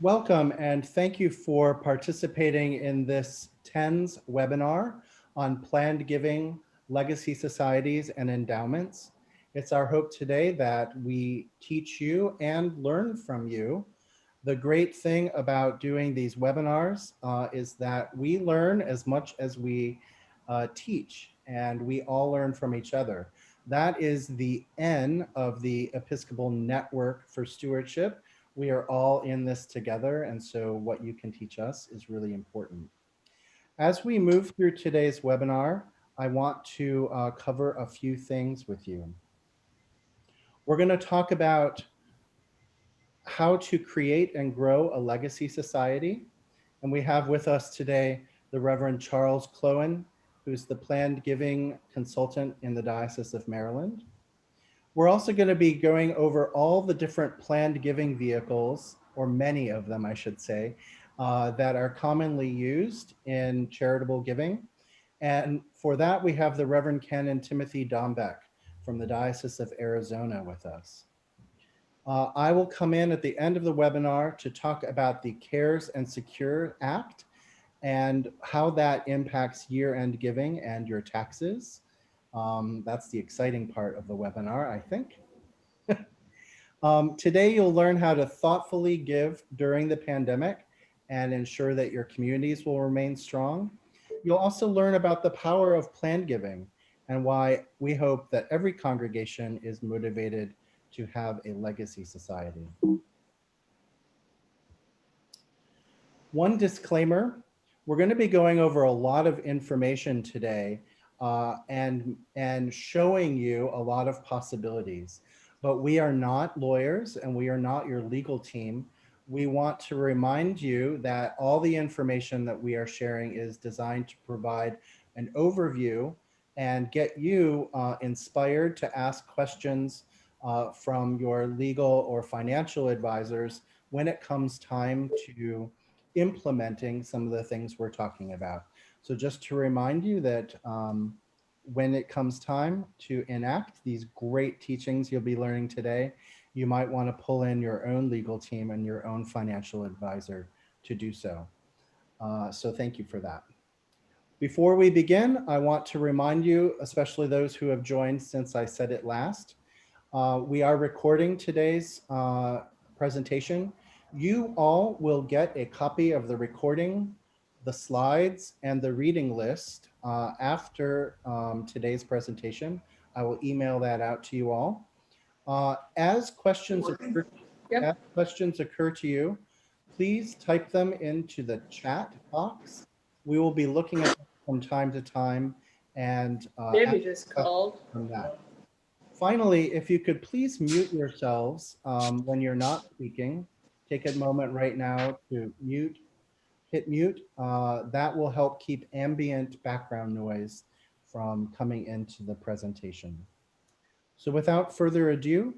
Welcome and thank you for participating in this TENS webinar on planned giving, legacy societies, and endowments. It's our hope today that we teach you and learn from you. The great thing about doing these webinars is that we learn as much as we teach, and we all learn from each other. That is the N of the Episcopal Network for Stewardship. We are all in this together, and so what you can teach us is really important. As we move through today's webinar, I want to cover a few things with you. We're going to talk about how to create and grow a legacy society. And we have with us today the Reverend Charles Cloughen, who's the planned giving consultant in the Diocese of Maryland. We're also going to be going over all the different planned giving vehicles, or many of them, I should say, that are commonly used in charitable giving. And for that, we have the Reverend Canon Timothy Dombek from the Diocese of Arizona with us. I will come in at the end of the webinar to talk about the CARES and Secure Act and how that impacts year-end giving and your taxes. That's the exciting part of the webinar, I think. Today, you'll learn how to thoughtfully give during the pandemic and ensure that your communities will remain strong. You'll also learn about the power of planned giving and why we hope that every congregation is motivated to have a legacy society. One disclaimer, we're going to be going over a lot of information today and showing you a lot of possibilities. But we are not lawyers and we are not your legal team. We want to remind you that all the information that we are sharing is designed to provide an overview and get you inspired to ask questions from your legal or financial advisors when it comes time to implementing some of the things we're talking about. So just to remind you that when it comes time to enact these great teachings you'll be learning today, you might want to pull in your own legal team and your own financial advisor to do so. So thank you for that. Before we begin, I want to remind you, especially those who have joined since I said it last, we are recording today's presentation. You all will get a copy of the recording, the slides, and the reading list after today's presentation. I will email that out to you all. As questions occur to you, please type them into the chat box. We will be looking at them from time to time and Davey just called. From that. Finally, if you could please mute yourselves when you're not speaking. Take a moment right now to hit mute. That will help keep ambient background noise from coming into the presentation. So without further ado,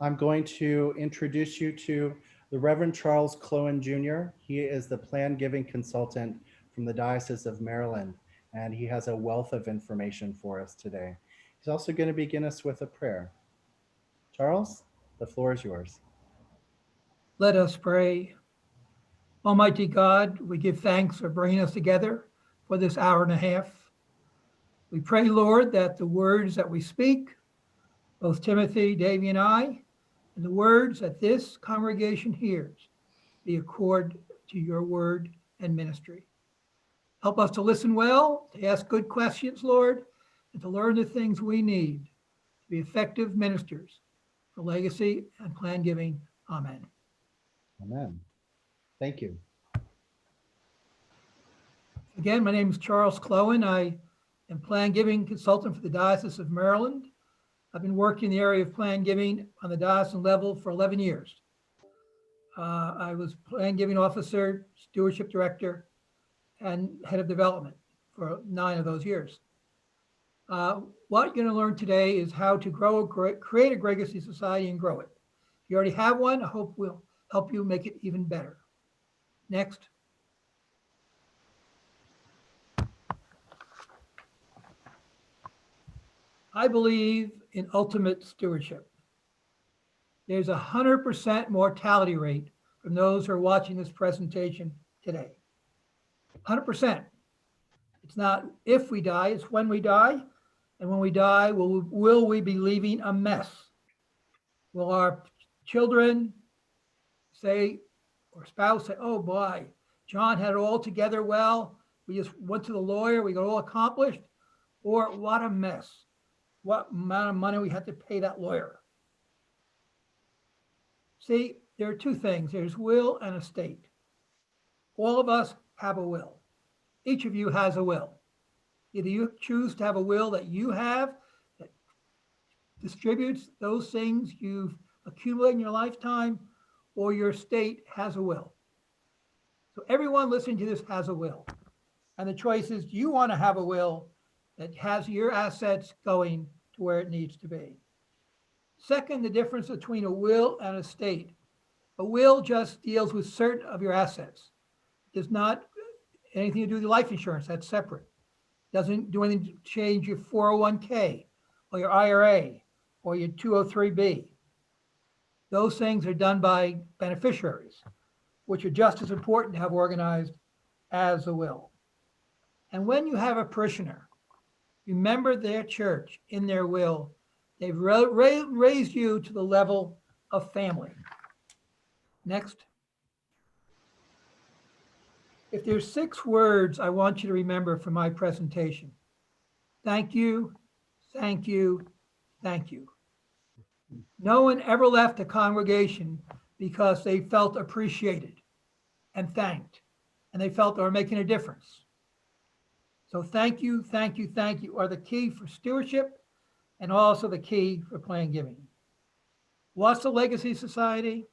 I'm going to introduce you to the Reverend Charles Cloughen Jr. He is the planned giving consultant from the Diocese of Maryland, and he has a wealth of information for us today. He's also going to begin us with a prayer. Charles, the floor is yours. Let us pray. Almighty God, we give thanks for bringing us together for this hour and a half. We pray, Lord, that the words that we speak, both Timothy, Davey, and I, and the words that this congregation hears, be accord to your word and ministry. Help us to listen well, to ask good questions, Lord, and to learn the things we need to be effective ministers for legacy and planned giving. Amen. Amen. Thank you. Again, my name is Charles Cloughen. I am planned giving consultant for the Diocese of Maryland. I've been working in the area of planned giving on the diocesan level for 11 years. I was planned giving officer, stewardship director, and head of development for 9 of those years. What you're going to learn today is how to create a legacy society and grow it. If you already have one, I hope we'll help you make it even better. Next. I believe in ultimate stewardship. There's a 100% mortality rate from those who are watching this presentation today. 100%. It's not if we die, it's when we die. And when we die, will we be leaving a mess? Will our children say, or spouse say, oh boy, John had it all together well. We just went to the lawyer, we got all accomplished. Or what a mess. What amount of money we had to pay that lawyer. See, there are two things. There's will and estate. All of us have a will. Each of you has a will. Either you choose to have a will that you have that distributes those things you've accumulated in your lifetime, or your estate has a will. So everyone listening to this has a will. And the choice is, do you want to have a will that has your assets going to where it needs to be? Second, the difference between a will and estate. A will just deals with certain of your assets. It does not anything to do with your life insurance, that's separate. Doesn't do anything to change your 401k or your IRA or your 203B. Those things are done by beneficiaries, which are just as important to have organized as a will. And when you have a parishioner, remember their church in their will. They've raised you to the level of family. Next. If there's 6 words I want you to remember from my presentation: thank you, thank you, thank you. No one ever left a congregation because they felt appreciated and thanked, and they felt they were making a difference. So thank you, thank you, thank you are the key for stewardship and also the key for planned giving. What's the Legacy Society?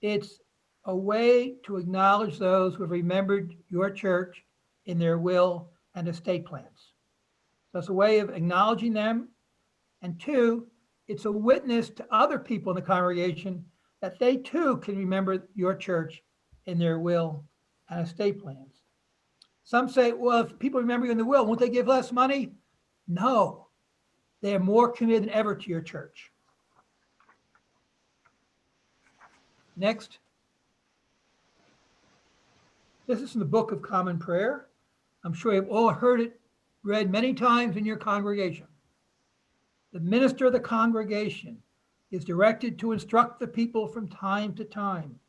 It's a way to acknowledge those who have remembered your church in their will and estate plans. So it's a way of acknowledging them. And 2, it's a witness to other people in the congregation that they too can remember your church in their will and estate plans. Some say, well, if people remember you in the will, won't they give less money? No, they are more committed than ever to your church. Next. This is from the Book of Common Prayer. I'm sure you've all heard it read many times in your congregation. The minister of the congregation is directed to instruct the people from time to time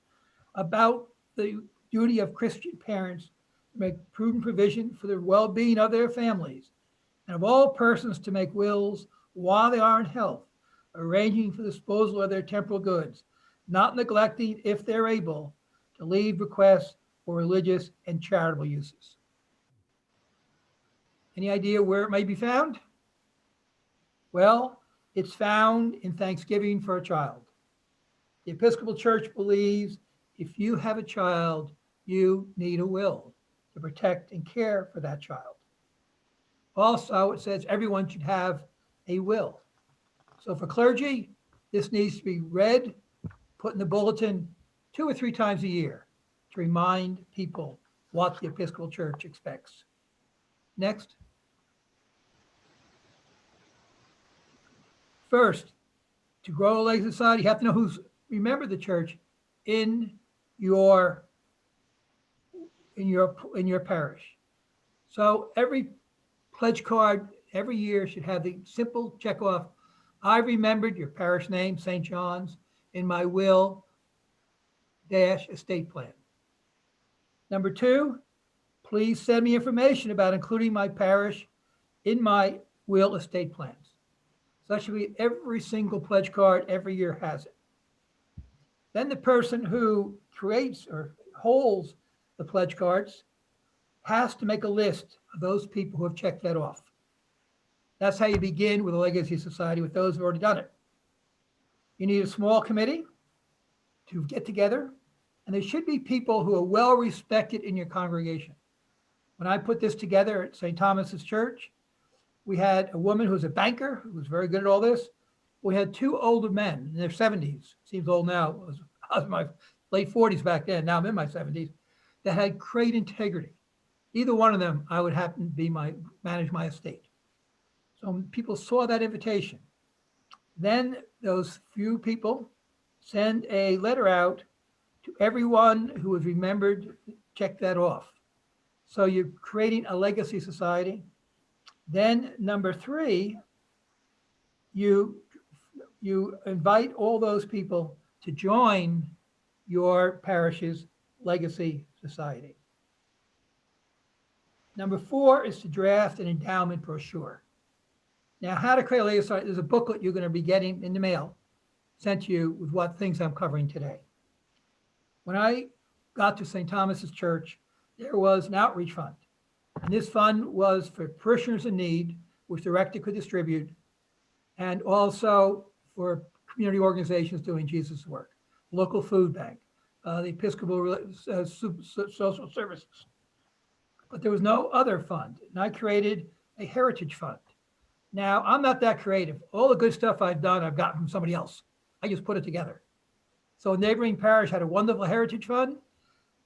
about the duty of Christian parents to make prudent provision for the well-being of their families, and of all persons to make wills while they are in health, arranging for the disposal of their temporal goods, not neglecting, if they're able, to leave bequests for religious and charitable uses. Any idea where it may be found? Well, it's found in Thanksgiving for a child. The Episcopal Church believes if you have a child, you need a will to protect and care for that child. Also, it says everyone should have a will. So for clergy, this needs to be read, put in the bulletin 2 or 3 times a year to remind people what the Episcopal Church expects. Next. First, to grow a Legacy Society, you have to know who's remembered the church in your parish. So every pledge card every year should have the simple check off: I remembered your parish name, St. John's, in my will - estate plan. Number 2, please send me information about including my parish in my will estate plans. So that should be every single pledge card every year has it. Then the person who creates or holds the pledge cards has to make a list of those people who have checked that off. That's how you begin with a Legacy Society, with those who've already done it. You need a small committee to get together, and there should be people who are well respected in your congregation. When I put this together at St. Thomas's Church, we had a woman who was a banker who was very good at all this. We had 2 older men in their 70s, seems old now, I was in my late 40s back then, now I'm in my 70s, that had great integrity. Either one of them, I would happen to be manage my estate. So people saw that invitation. Then those few people send a letter out To everyone who has remembered, check that off. So you're creating a legacy society. Then number 3, you invite all those people to join your parish's legacy society. Number 4 is to draft an endowment brochure. Now, how to create a legacy society, there's a booklet you're going to be getting in the mail, sent to you with what things I'm covering today. When I got to St. Thomas's Church, there was an outreach fund. And this fund was for parishioners in need, which the rector could distribute, and also for community organizations doing Jesus' work, local food bank, the Episcopal social services. But there was no other fund. And I created a heritage fund. Now, I'm not that creative. All the good stuff I've done, I've gotten from somebody else. I just put it together. So a neighboring parish had a wonderful heritage fund,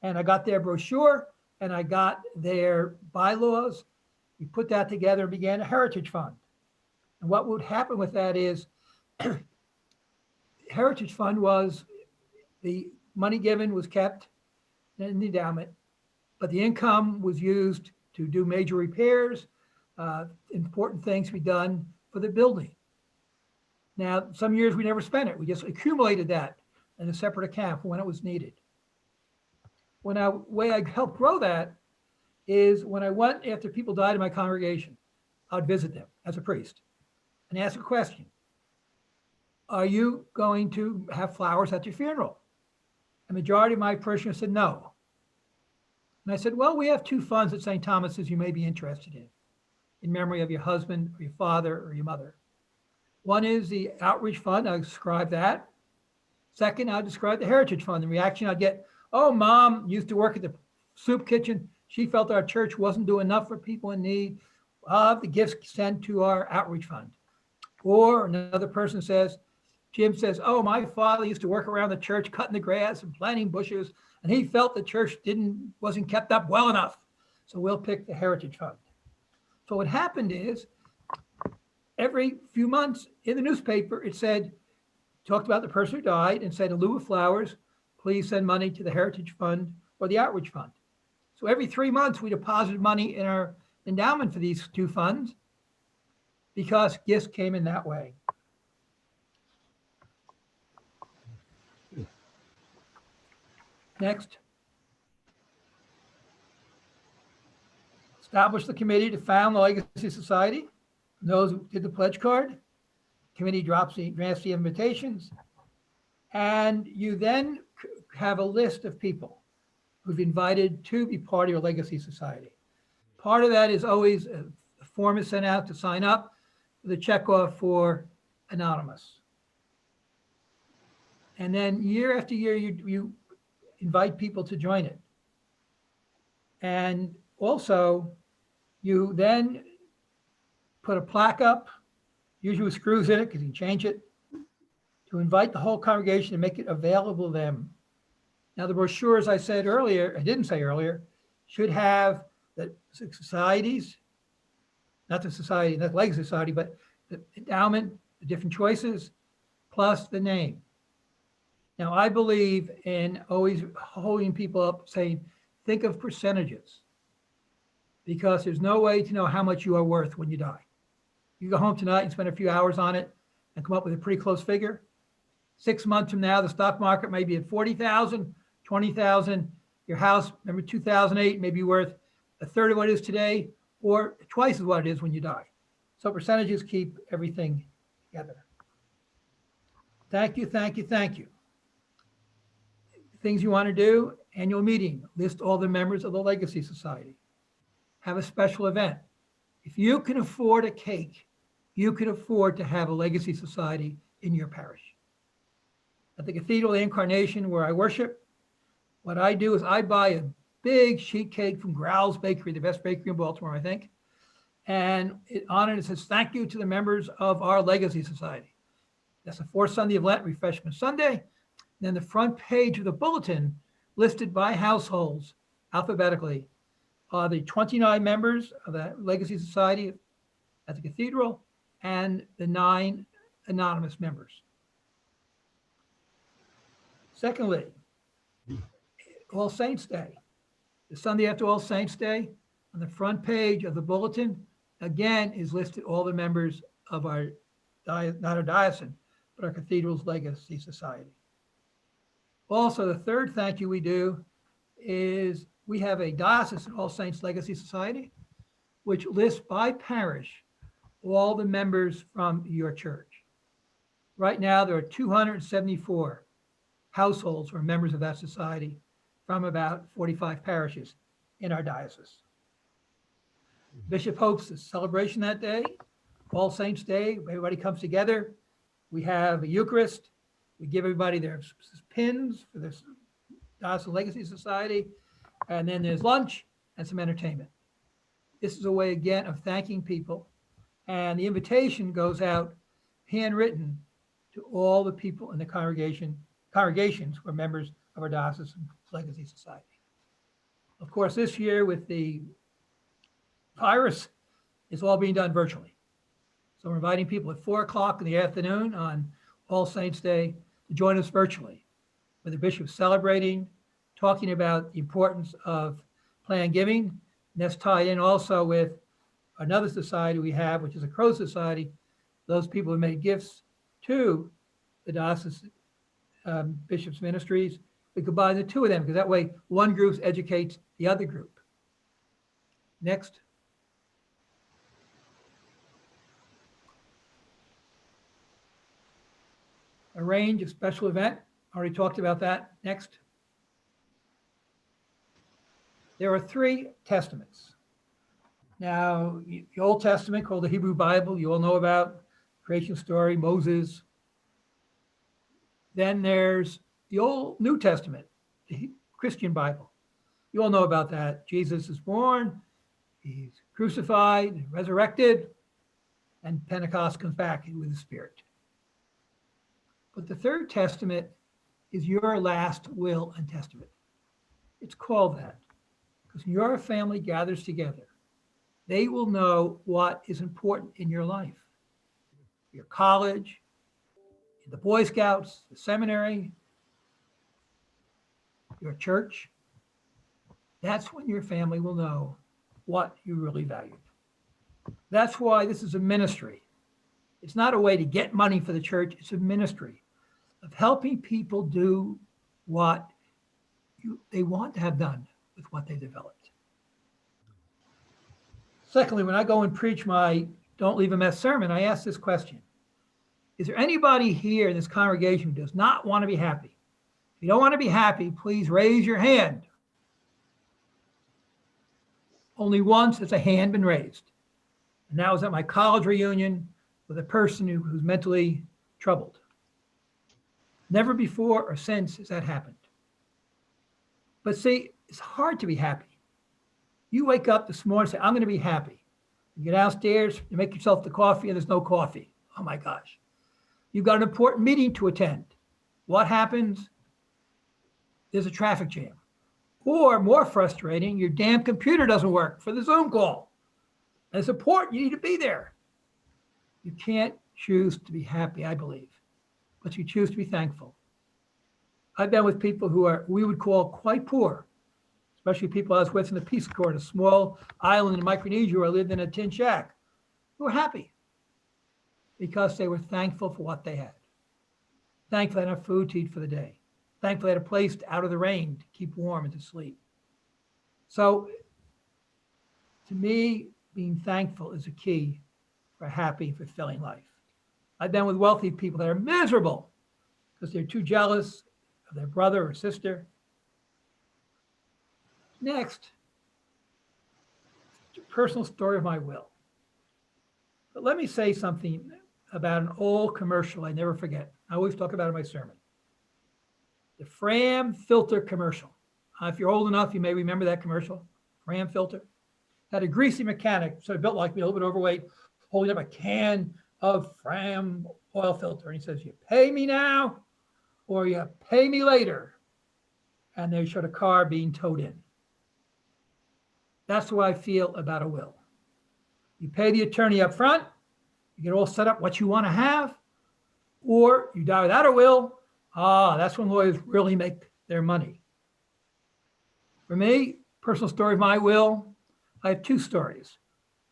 and I got their brochure, and I got their bylaws. We put that together and began a heritage fund. And what would happen with that is, heritage fund was the money given was kept in the endowment, but the income was used to do major repairs, important things to be done for the building. Now, some years we never spent it. We just accumulated that in a separate account for when it was needed. Way I helped grow that is when I went after people died in my congregation, I'd visit them as a priest and ask a question. Are you going to have flowers at your funeral? The majority of my parishioners said no. And I said, well, we have 2 funds at St. Thomas's you may be interested in memory of your husband or your father or your mother. One is the outreach fund. I'll describe that. Second, I'll describe the heritage fund. The reaction I'd get, oh, mom used to work at the soup kitchen. She felt our church wasn't doing enough for people in need. The gifts sent to our outreach fund. Or another person says, Jim says, oh, my father used to work around the church cutting the grass and planting bushes, and he felt the church wasn't kept up well enough. So we'll pick the heritage fund. So what happened is every few months in the newspaper, it said, talked about the person who died and said, in lieu of flowers, please send money to the heritage fund or the outreach fund. So every 3 months we deposited money in our endowment for these 2 funds because gifts came in that way. Next. Establish the committee to found the Legacy Society. Those who did the pledge card. Committee drafts the invitations. And you then have a list of people who've invited to be part of your Legacy Society. Part of that is always a form is sent out to sign up with a checkoff for anonymous. And then year after year, you invite people to join it. And also, you then put a plaque up, usually with screws in it because you can change it, to invite the whole congregation and make it available to them. Now, the brochure, as I said earlier, I didn't say earlier, should have the societies, not the Legacy Society, but the endowment, the different choices, plus the name. Now, I believe in always holding people up, saying, think of percentages, because there's no way to know how much you are worth when you die. You go home tonight and spend a few hours on it and come up with a pretty close figure. 6 months from now, the stock market may be at 40,000, 20,000. Your house, remember 2008, may be worth a third of what it is today, or twice as what it is when you die. So percentages keep everything together. Thank you, thank you, thank you. Things you want to do, annual meeting, list all the members of the Legacy Society. Have a special event. If you can afford a cake, you can afford to have a Legacy Society in your parish. At the Cathedral of the Incarnation, where I worship, what I do is I buy a big sheet cake from Growl's Bakery, the best bakery in Baltimore, I think. And on it says, thank you to the members of our Legacy Society. That's the fourth Sunday of Lent, Refreshment Sunday. Then the front page of the bulletin, listed by households alphabetically, are the 29 members of the Legacy Society at the Cathedral and the 9 anonymous members. Secondly, All Saints Day. The Sunday after All Saints Day, on the front page of the bulletin, again, is listed all the members of our, not our diocesan, but our Cathedral's Legacy Society. Also, the third thank you we do is we have a Diocesan All Saints Legacy Society, which lists by parish all the members from your church. Right now, there are 274 households who are members of that society from about 45 parishes in our diocese. Bishop hopes the celebration that day, All Saints Day, everybody comes together. We have a Eucharist. We give everybody their pins for this Diocesan Legacy Society. And then there's lunch and some entertainment. This is a way, again, of thanking people. And the invitation goes out handwritten to all the people in the congregations who are members of our Diocesan Legacy Society. Of course, this year with the virus, it's all being done virtually. So we're inviting people at 4:00 in the afternoon on All Saints Day to join us virtually, with the bishop celebrating, talking about the importance of planned giving. And that's tied in also with another society we have, which is a Crow Society. Those people who made gifts to the Diocese Bishops' Ministries. We combine the two of them because that way one group educates the other group. Next. A range of special event. Already talked about that. Next. There are 3 testaments. Now, the Old Testament, called the Hebrew Bible, you all know about creation story, Moses. Then there's the Old New Testament, the Christian Bible. You all know about that. Jesus is born, he's crucified, resurrected, and Pentecost comes back with the Spirit. But the Third Testament is your last will and testament. It's called that because when your family gathers together, they will know what is important in your life. Your college, the Boy Scouts, the seminary, your church. That's when your family will know what you really value. That's why this is a ministry. It's not a way to get money for the church. It's a ministry of helping people do what they want to have done with what they developed. Secondly, when I go and preach my Don't Leave a Mess sermon, I ask this question. Is there anybody here in this congregation who does not want to be happy? If you don't want to be happy, please raise your hand. Only once has a hand been raised. And that was at my college reunion with a person who's mentally troubled. Never before or since has that happened. But see, it's hard to be happy. You wake up this morning and say, I'm going to be happy. You get downstairs, you make yourself the coffee, and there's no coffee. Oh my gosh. You've got an important meeting to attend. What happens? There's a traffic jam. Or more frustrating, your damn computer doesn't work for the Zoom call. And it's important, you need to be there. You can't choose to be happy, I believe, but you choose to be thankful. I've been with people who are, we would call quite poor, especially people I was with in the Peace Corps, a small island in Micronesia where I lived in a tin shack, who were happy because they were thankful for what they had. Thankful they had enough food to eat for the day. Thankful they had a place out of the rain to keep warm and to sleep. So to me, being thankful is a key for a happy, fulfilling life. I've been with wealthy people that are miserable because they're too jealous of their brother or sister. Next, it's a personal story of my will. But let me say something about an old commercial I never forget. I always talk about it in my sermon. The Fram filter commercial. If you're old enough, you may remember that commercial. Fram filter. Had a greasy mechanic, so built like me, a little bit overweight, holding up a can of Fram oil filter. And he says, you pay me now or you pay me later. And they showed a car being towed in. That's what I feel about a will. You pay the attorney up front, you get all set up what you want to have, or you die without a will. That's when lawyers really make their money. For me, personal story of my will, I have two stories.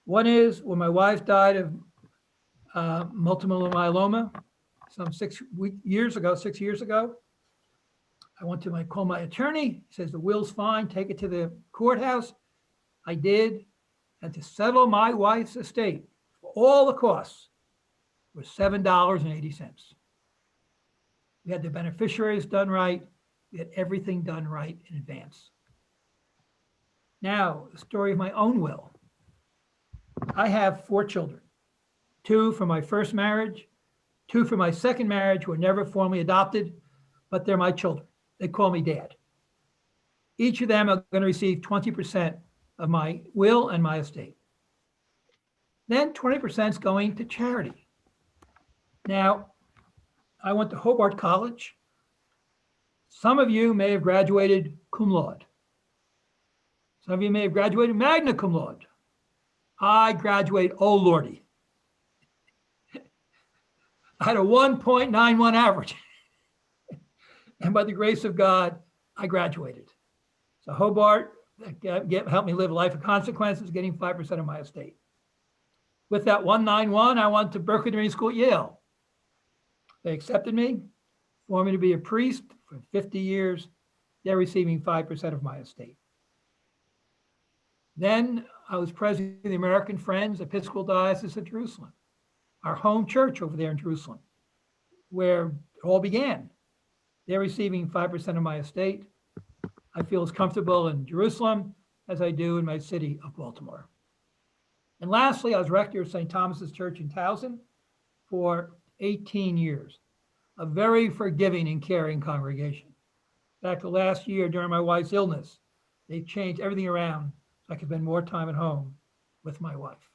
One is when my wife died of multiple myeloma, some 6 years ago. I went to call my attorney. He says the will's fine. Take it to the courthouse. I did, and to settle my wife's estate for all the costs was $7.80. We had the beneficiaries done right. We had everything done right in advance. Now, the story of my own will. I have 4 children, 2 from my first marriage, 2 from my second marriage who were never formally adopted, but they're my children. They call me dad. Each of them are going to receive 20% of my will and my estate. Then 20% is going to charity. Now, I went to Hobart College. Some of you may have graduated cum laude. Some of you may have graduated magna cum laude. I graduated, oh Lordy. I had a 1.91 average. And by the grace of God, I graduated. So Hobart helped me live a life of consequences, getting 5% of my estate. With that 191, I went to Berkeley Divinity School at Yale. They accepted me, formed me to be a priest for 50 years. They're receiving 5% of my estate. Then I was president of the American Friends Episcopal Diocese of Jerusalem, our home church over there in Jerusalem, where it all began. They're receiving 5% of my estate. I feel as comfortable in Jerusalem as I do in my city of Baltimore. And lastly, I was rector of St. Thomas's Church in Towson for 18 years, a very forgiving and caring congregation. In fact, the last year during my wife's illness, they changed everything around so I could spend more time at home with my wife.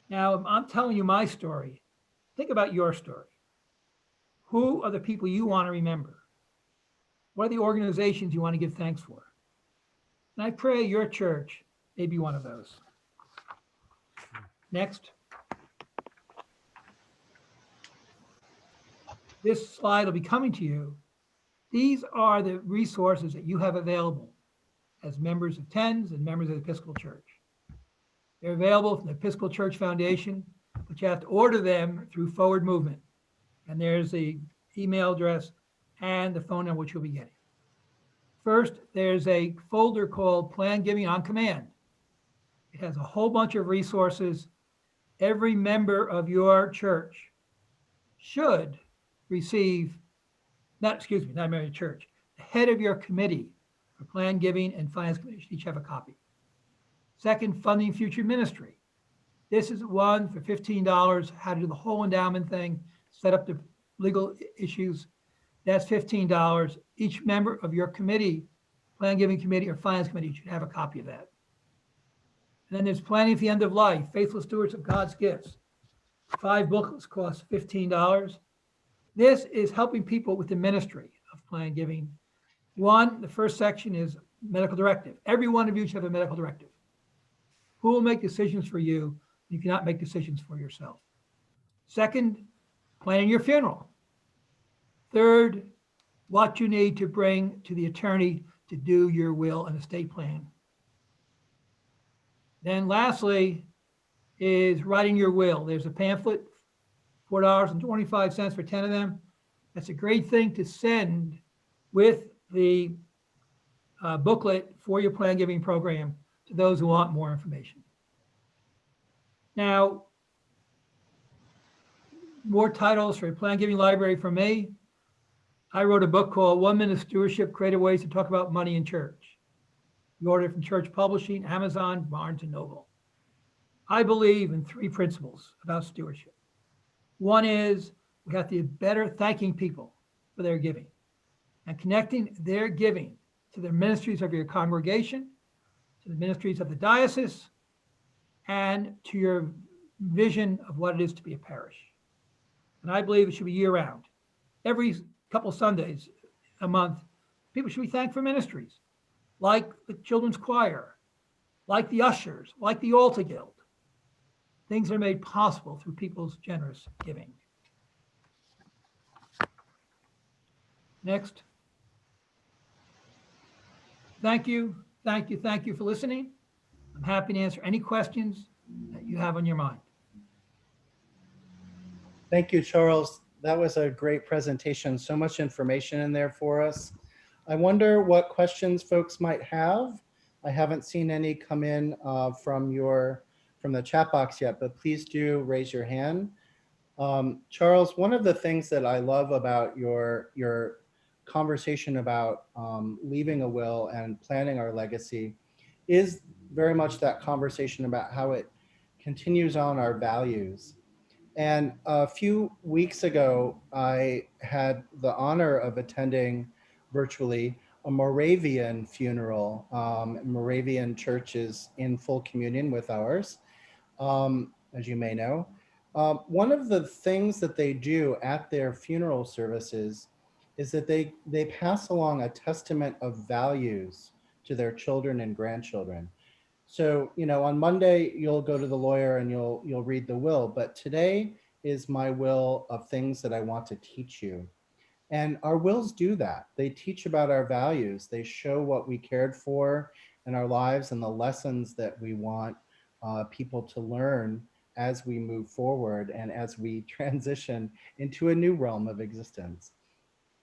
Now, I'm telling you my story. Think about your story. Who are the people you want to remember? What are the organizations you want to give thanks for? And I pray your church may be one of those. Next. This slide will be coming to you. These are the resources that you have available as members of TENS and members of the Episcopal Church. They're available from the Episcopal Church Foundation, but you have to order them through Forward Movement. And there's the email address and the phone number which you'll be getting. First, there's a folder called Plan Giving on Command. It has a whole bunch of resources. Every member of your church should receive, not a member of your church, the head of your committee for Plan Giving and Finance Committee should each have a copy. Second, Funding Future Ministry. This is one for $15, how to do the whole endowment thing, set up the legal issues. That's $15. Each member of your committee, Plan Giving Committee or Finance Committee should have a copy of that. And then there's Planning for the End of Life, Faithful Stewards of God's Gifts. 5 booklets cost $15. This is helping people with the ministry of Plan Giving. One, the first section is medical directive. Every one of you should have a medical directive. Who will make decisions for you? You cannot make decisions for yourself. Second, planning your funeral. Third, what you need to bring to the attorney to do your will and estate plan. Then lastly is writing your will. There's a pamphlet, $4.25 for 10 of them. That's a great thing to send with the booklet for your Plan Giving program to those who want more information. Now, more titles for Plan Giving Library from me. I wrote a book called 1 Minute Stewardship, Creative Ways to Talk About Money in Church. You order it from Church Publishing, Amazon, Barnes & Noble. I believe in 3 principles about stewardship. One is we have to be better thanking people for their giving and connecting their giving to the ministries of your congregation, to the ministries of the diocese, and to your vision of what it is to be a parish. And I believe it should be year-round. Every couple Sundays a month, people should be thanked for ministries, like the children's choir, like the ushers, like the altar guild. Things are made possible through people's generous giving. Next. Thank you, thank you, thank you for listening. I'm happy to answer any questions that you have on your mind. Thank you, Charles. That was a great presentation. So much information in there for us. I wonder what questions folks might have. I haven't seen any come in from the chat box yet, but please do raise your hand. Charles, one of the things that I love about your conversation about leaving a will and planning our legacy is very much that conversation about how it continues on our values. And a few weeks ago, I had the honor of attending virtually a Moravian funeral. Moravian church is in full communion with ours, as you may know. One of the things that they do at their funeral services is that they pass along a testament of values to their children and grandchildren. So, on Monday, you'll go to the lawyer and you'll read the will, but today is my will of things that I want to teach you. And our wills do that. They teach about our values. They show what we cared for in our lives and the lessons that we want people to learn as we move forward and as we transition into a new realm of existence.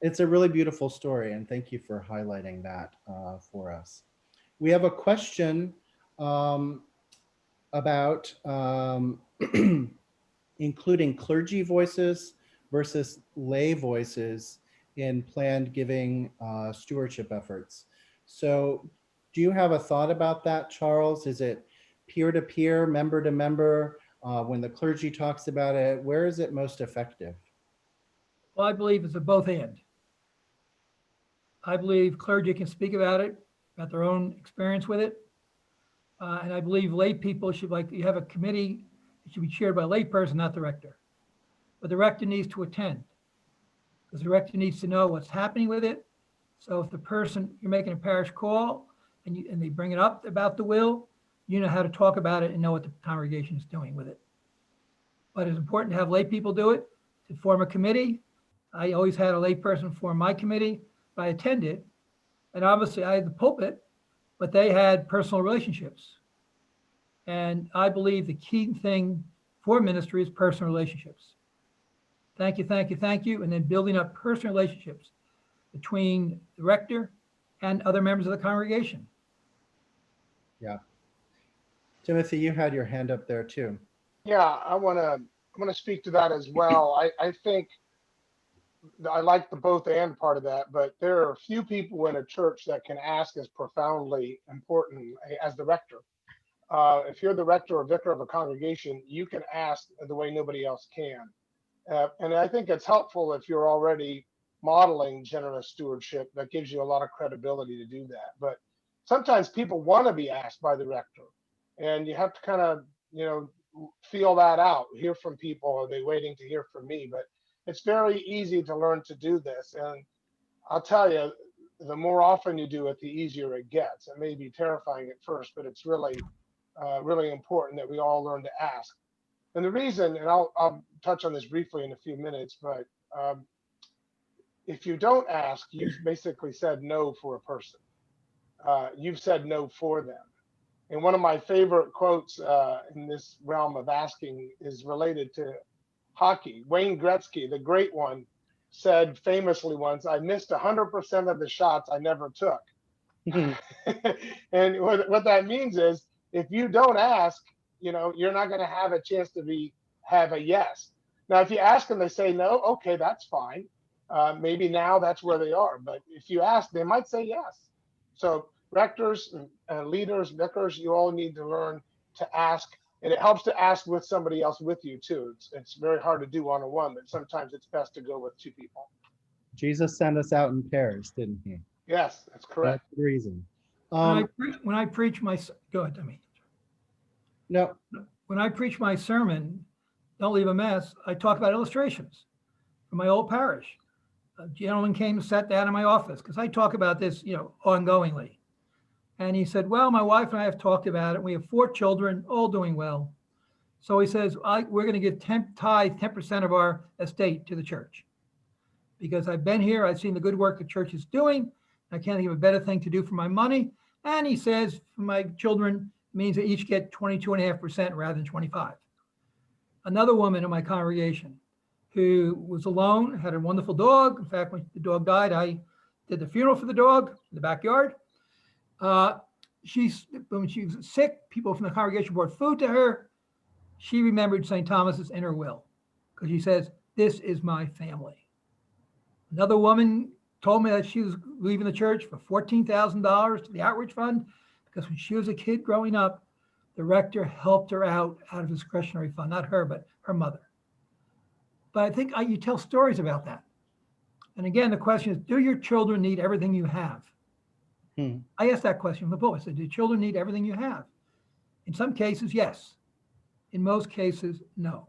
It's a really beautiful story, and thank you for highlighting that for us. We have a question about including clergy voices versus lay voices in planned giving stewardship efforts. So do you have a thought about that, Charles? Is it peer-to-peer, member-to-member? When the clergy talks about it, where is it most effective? Well, I believe it's a both and. I believe clergy can speak about it, about their own experience with it. And I believe lay people should, like you have a committee, it should be chaired by a lay person, not the rector. But the rector needs to attend because the rector needs to know what's happening with it. So if the person, you're making a parish call and they bring it up about the will, you know how to talk about it and know what the congregation is doing with it. But it's important to have lay people do it, to form a committee. I always had a lay person form my committee, but I attended. And obviously I had the pulpit, but they had personal relationships. And I believe the key thing for ministry is personal relationships. Thank you, thank you, thank you. And then building up personal relationships between the rector and other members of the congregation. Yeah. Timothy, you had your hand up there too. Yeah, I want to speak to that as well. I think I like the both and part of that, but there are a few people in a church that can ask as profoundly important as the rector. If you're the rector or vicar of a congregation, you can ask the way nobody else can. And I think it's helpful if you're already modeling generous stewardship. That gives you a lot of credibility to do that. But sometimes people want to be asked by the rector, and you have to kind of, feel that out, hear from people. Are they waiting to hear from me? But it's very easy to learn to do this. And I'll tell you, the more often you do it, the easier it gets. It may be terrifying at first, but it's really, really important that we all learn to ask. And the reason, and I'll touch on this briefly in a few minutes, but if you don't ask, you've basically said no for a person. You've said no for them. And one of my favorite quotes in this realm of asking is related to hockey. Wayne Gretzky, the great one, said famously once, "I missed 100% of the shots I never took." And what that means is, if you don't ask, you're not going to have a chance to have a yes. Now, if you ask them, they say no, okay, that's fine. Maybe now that's where they are. But if you ask, they might say yes. So rectors, leaders, vicars, you all need to learn to ask. And it helps to ask with somebody else with you too. It's very hard to do one-on-one, but sometimes it's best to go with two people. Jesus sent us out in pairs, didn't he? Yes, that's correct. That's the reason. When I preach my, go ahead, Tommy. No. When I preach my sermon, Don't Leave a Mess, I talk about illustrations from my old parish. A gentleman came and sat down in my office because I talk about this, ongoingly. And he said, well, my wife and I have talked about it. We have 4 children, all doing well. So he says, we're going to give tithe 10% of our estate to the church. Because I've been here, I've seen the good work the church is doing, I can't think of a better thing to do for my money. And he says for my children means they each get 22.5% rather than 25. Another woman in my congregation who was alone, had a wonderful dog. In fact, when the dog died, I did the funeral for the dog in the backyard. When she was sick, people from the congregation brought food to her. She remembered St. Thomas's in her will because she says, "This is my family." Another woman told me that she was leaving the church for $14,000 to the outreach fund because when she was a kid growing up, the rector helped her out of discretionary fund, not her, but her mother. But I think you tell stories about that. And again, the question is, do your children need everything you have? I asked that question from the pulpit. I said, do children need everything you have? In some cases, yes. In most cases, no.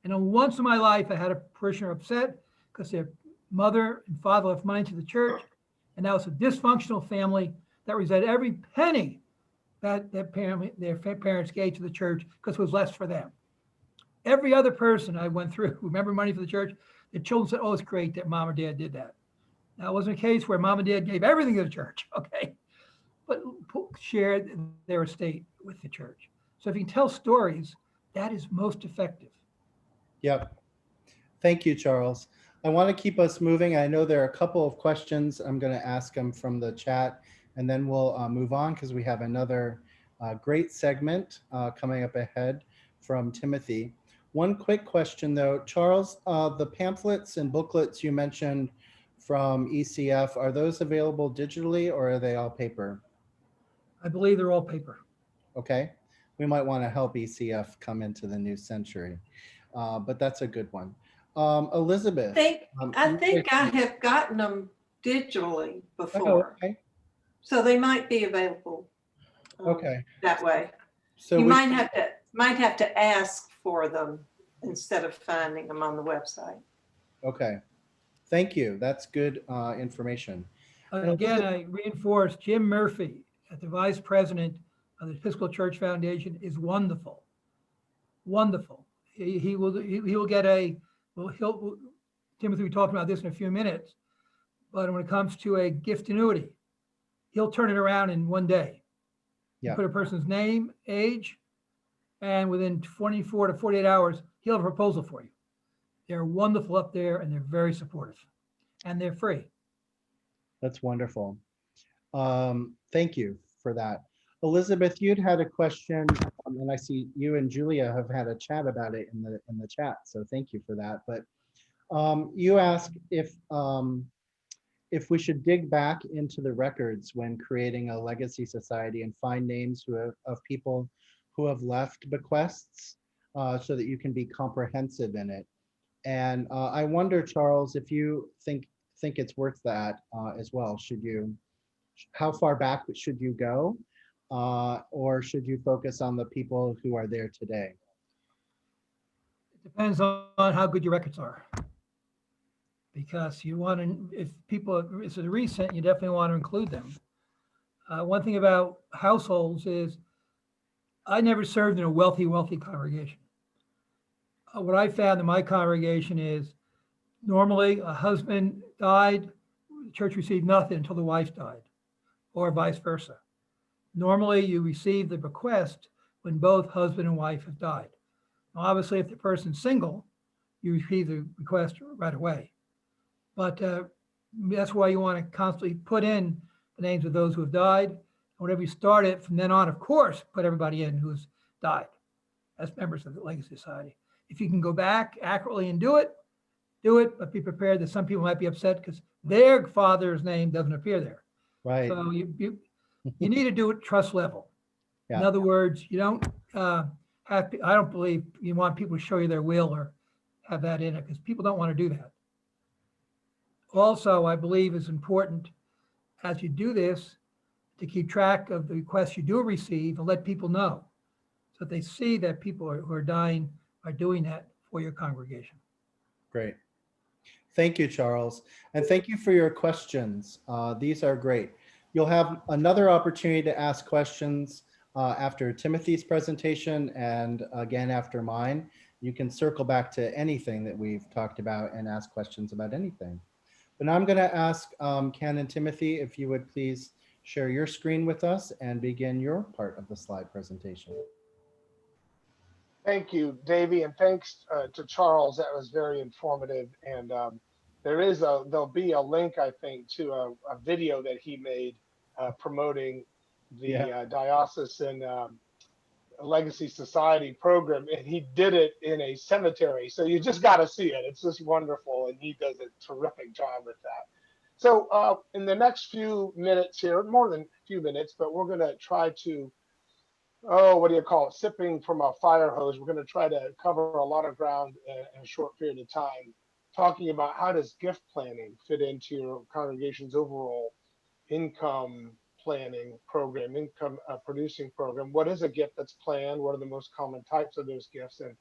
And once in my life, I had a parishioner upset because their mother and father left money to the church, and that was a dysfunctional family that resented every penny that their parents gave to the church because it was less for them. Every other person I went through who remembered money for the church, the children said, "Oh, it's great that mom or dad did that." Now, it wasn't a case where mom and dad gave everything to the church, okay? But shared their estate with the church. So if you can tell stories, that is most effective. Yep. Thank you, Charles. I want to keep us moving. I know there are a couple of questions. I'm going to ask them from the chat, and then we'll move on because we have another great segment coming up ahead from Timothy. One quick question, though. Charles, the pamphlets and booklets you mentioned from ECF, are those available digitally or are they all paper? I believe they're all paper. Okay. We might want to help ECF come into the new century, but that's a good one. Elizabeth. I think I have gotten them digitally before. Oh, okay. So they might be available that way. So you might have to ask for them instead of finding them on the website. Okay. Thank you. That's good information. Again, I reinforce Jim Murphy, the vice president of the Episcopal Church Foundation, is wonderful. Wonderful. He will get Timothy will be talking about this in a few minutes, but when it comes to a gift annuity, he'll turn it around in one day. Yeah. Put a person's name, age, and within 24 to 48 hours, he'll have a proposal for you. They're wonderful up there and they're very supportive and they're free. That's wonderful. Thank you for that. Elizabeth, you'd had a question, and I see you and Julia have had a chat about it in the chat, so thank you for that. But you asked if we should dig back into the records when creating a legacy society and find names of people who have left bequests so that you can be comprehensive in it. And I wonder, Charles, if you think it's worth that as well. How far back should you go? Or should you focus on the people who are there today? It depends on how good your records are. Because you want to, if people, it's recent, you definitely want to include them. One thing about households is I never served in a wealthy congregation. What I found in my congregation is normally a husband died, the church received nothing until the wife died, or vice versa. Normally you receive the bequest when both husband and wife have died. Now, obviously, if the person's single, you receive the bequest right away. But that's why you want to constantly put in the names of those who have died. Whenever you start it, from then on, of course, put everybody in who's died as members of the Legacy Society. If you can go back accurately and do it, but be prepared that some people might be upset because their father's name doesn't appear there. Right. So you need to do it trust level. Yeah. In other words, you don't I don't believe you want people to show you their will or have that in it because people don't want to do that. Also, I believe it's important as you do this to keep track of the requests you do receive and let people know so that they see that people who are dying are doing that for your congregation. Great. Thank you, Charles. And thank you for your questions. These are great. You'll have another opportunity to ask questions after Timothy's presentation and again after mine. You can circle back to anything that we've talked about and ask questions about anything. But now I'm going to ask Canon Timothy if you would please share your screen with us and begin your part of the slide presentation. Thank you, Davey, and thanks to Charles. That was very informative. And there'll be a link, I think, to a video that he made promoting the Diocesan Legacy Society program, and he did it in a cemetery. So you just got to see it. It's just wonderful, and he does a terrific job with that. So in the next few minutes here, more than a few minutes, but we're going to try to, what do you call it, sipping from a fire hose. We're going to try to cover a lot of ground in a short period of time, talking about how does gift planning fit into your congregation's overall income planning program, income producing program. What is a gift that's planned? What are the most common types of those gifts? And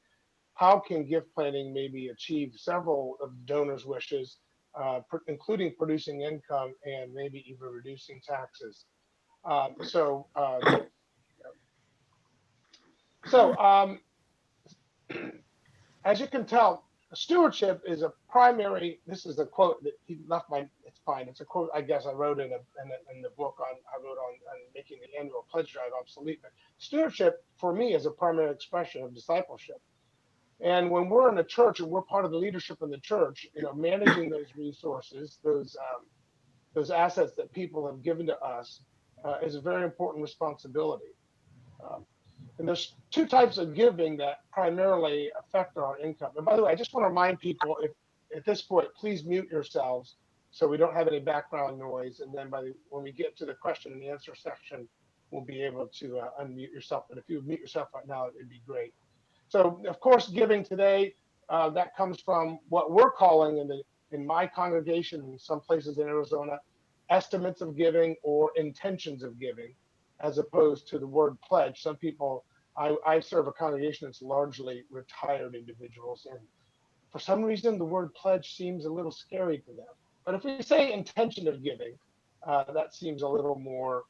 how can gift planning maybe achieve several of the donor's wishes, including producing income and maybe even reducing taxes? As you can tell, stewardship is a primary. This is a quote that he left my. It's fine. It's a quote I guess I wrote in the book on making the annual pledge drive obsolete. But stewardship for me is a primary expression of discipleship. And when we're in a church and we're part of the leadership in the church, managing those resources, those assets that people have given to us, is a very important responsibility. And there's two types of giving that primarily affect our income. And by the way, I just want to remind people, if at this point, please mute yourselves so we don't have any background noise. And then when we get to the question and answer section, we'll be able to unmute yourself. But if you mute yourself right now, it'd be great. So, of course, giving today, that comes from what we're calling in my congregation, in some places in Arizona, estimates of giving or intentions of giving, as opposed to the word pledge. Some people, I serve a congregation that's largely retired individuals, and for some reason the word pledge seems a little scary to them. But if we say intention of giving, that seems a little more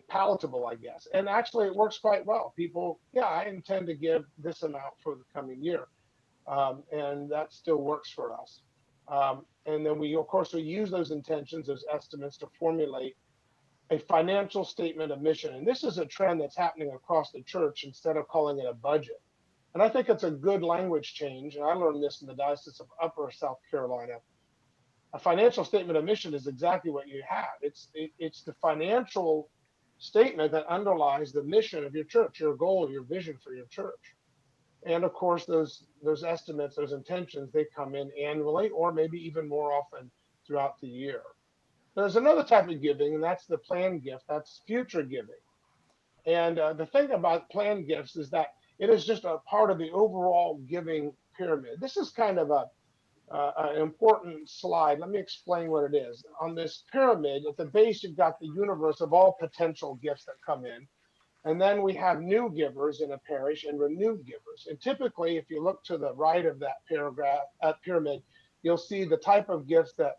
palatable, I guess. And actually it works quite well. People, I intend to give this amount for the coming year. And that still works for us. And then we use those intentions, those estimates, to formulate a financial statement of mission. And this is a trend that's happening across the church instead of calling it a budget. And I think it's a good language change. And I learned this in the Diocese of Upper South Carolina. A financial statement of mission is exactly what you have. It's the financial statement that underlies the mission of your church, your goal, your vision for your church. And of course, those estimates, those intentions, they come in annually or maybe even more often throughout the year. There's another type of giving, and that's the planned gift. That's future giving. And the thing about planned gifts is that it is just a part of the overall giving pyramid. This is kind of an important slide. Let me explain what it is. On this pyramid, at the base, you've got the universe of all potential gifts that come in. And then we have new givers in a parish and renewed givers. And typically, if you look to the right of that pyramid, you'll see the type of gifts that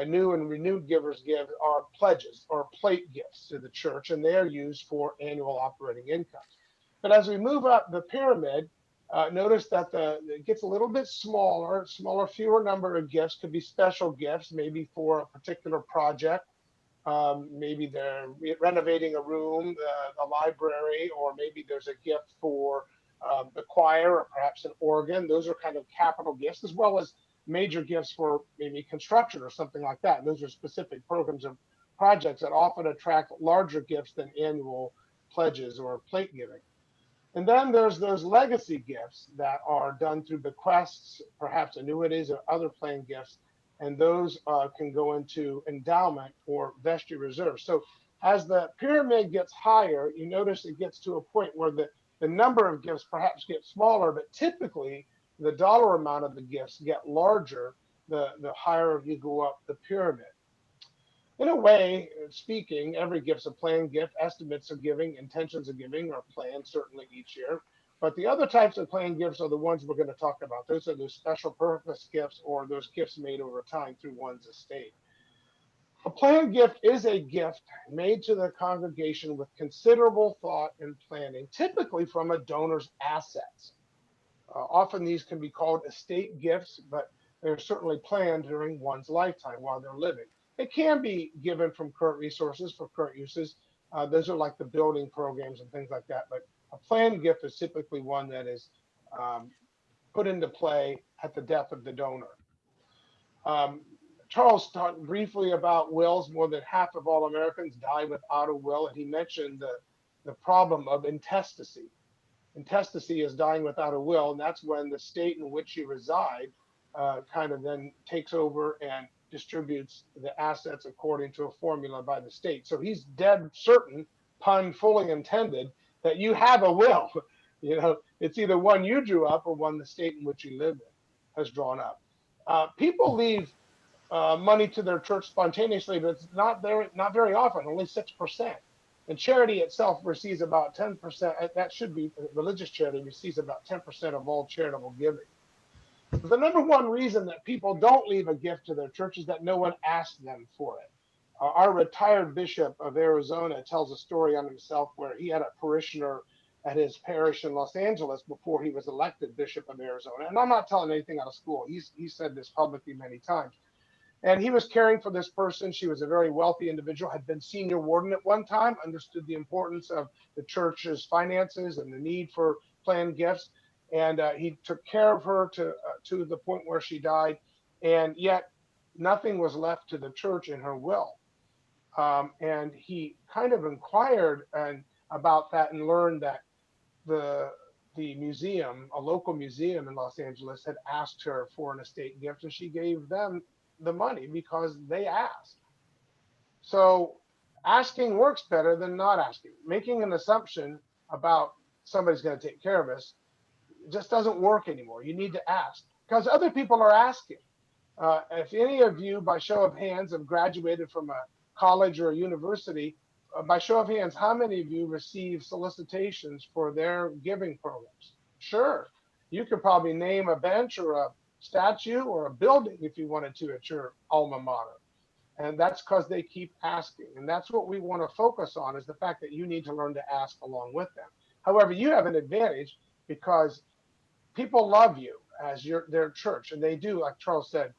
new and renewed givers give are pledges or plate gifts to the church, and they are used for annual operating income. But as we move up the pyramid, notice that it gets a little bit smaller, fewer number of gifts. Could be special gifts, maybe for a particular project. Maybe they're renovating a room, a library, or maybe there's a gift for the choir or perhaps an organ. Those are kind of capital gifts, as well as major gifts for maybe construction or something like that. And those are specific programs and projects that often attract larger gifts than annual pledges or plate giving. And then there's those legacy gifts that are done through bequests, perhaps annuities or other planned gifts. And those can go into endowment or vestry reserve. So as the pyramid gets higher, you notice it gets to a point where the number of gifts perhaps gets smaller, but typically the dollar amount of the gifts get larger the higher you go up the pyramid. In a way, speaking, every gift's a planned gift. Estimates of giving, intentions of giving are planned certainly each year. But the other types of planned gifts are the ones we're going to talk about. Those are those special purpose gifts or those gifts made over time through one's estate. A planned gift is a gift made to the congregation with considerable thought and planning, typically from a donor's assets. Often these can be called estate gifts, but they're certainly planned during one's lifetime while they're living. It can be given from current resources for current uses. Those are like the building programs and things like that. But a planned gift is typically one that is put into play at the death of the donor. Charles talked briefly about wills. More than half of all Americans die without a will, and he mentioned the problem of intestacy. Intestacy is dying without a will, and that's when the state in which you reside kind of then takes over and distributes the assets according to a formula by the state. So he's dead certain, pun fully intended, that you have a will. You know, it's either one you drew up or one the state in which you live in has drawn up. People leave money to their church spontaneously, but it's not very often, only 6%. And charity itself receives about 10%. That should be religious charity receives about 10% of all charitable giving. The number one reason that people don't leave a gift to their church is that no one asked them for it. Our retired bishop of Arizona tells a story on himself where he had a parishioner at his parish in Los Angeles before he was elected bishop of Arizona. And I'm not telling anything out of school. He said this publicly many times. And he was caring for this person. She was a very wealthy individual, had been senior warden at one time, understood the importance of the church's finances and the need for planned gifts. And he took care of her to the point where she died. And yet nothing was left to the church in her will. And he kind of inquired about that and learned that the museum, a local museum in Los Angeles, had asked her for an estate gift, and she gave them the money because they asked. So asking works better than not asking. Making an assumption about somebody's going to take care of us just doesn't work anymore. You need to ask because other people are asking. If any of you, by show of hands, have graduated from a college or a university, by show of hands, how many of you receive solicitations for their giving programs? Sure. You could probably name a bench or a statue or a building if you wanted to at your alma mater. And that's because they keep asking. And that's what we want to focus on, is the fact that you need to learn to ask along with them. However, you have an advantage because people love you as their church. And they do, like Charles said,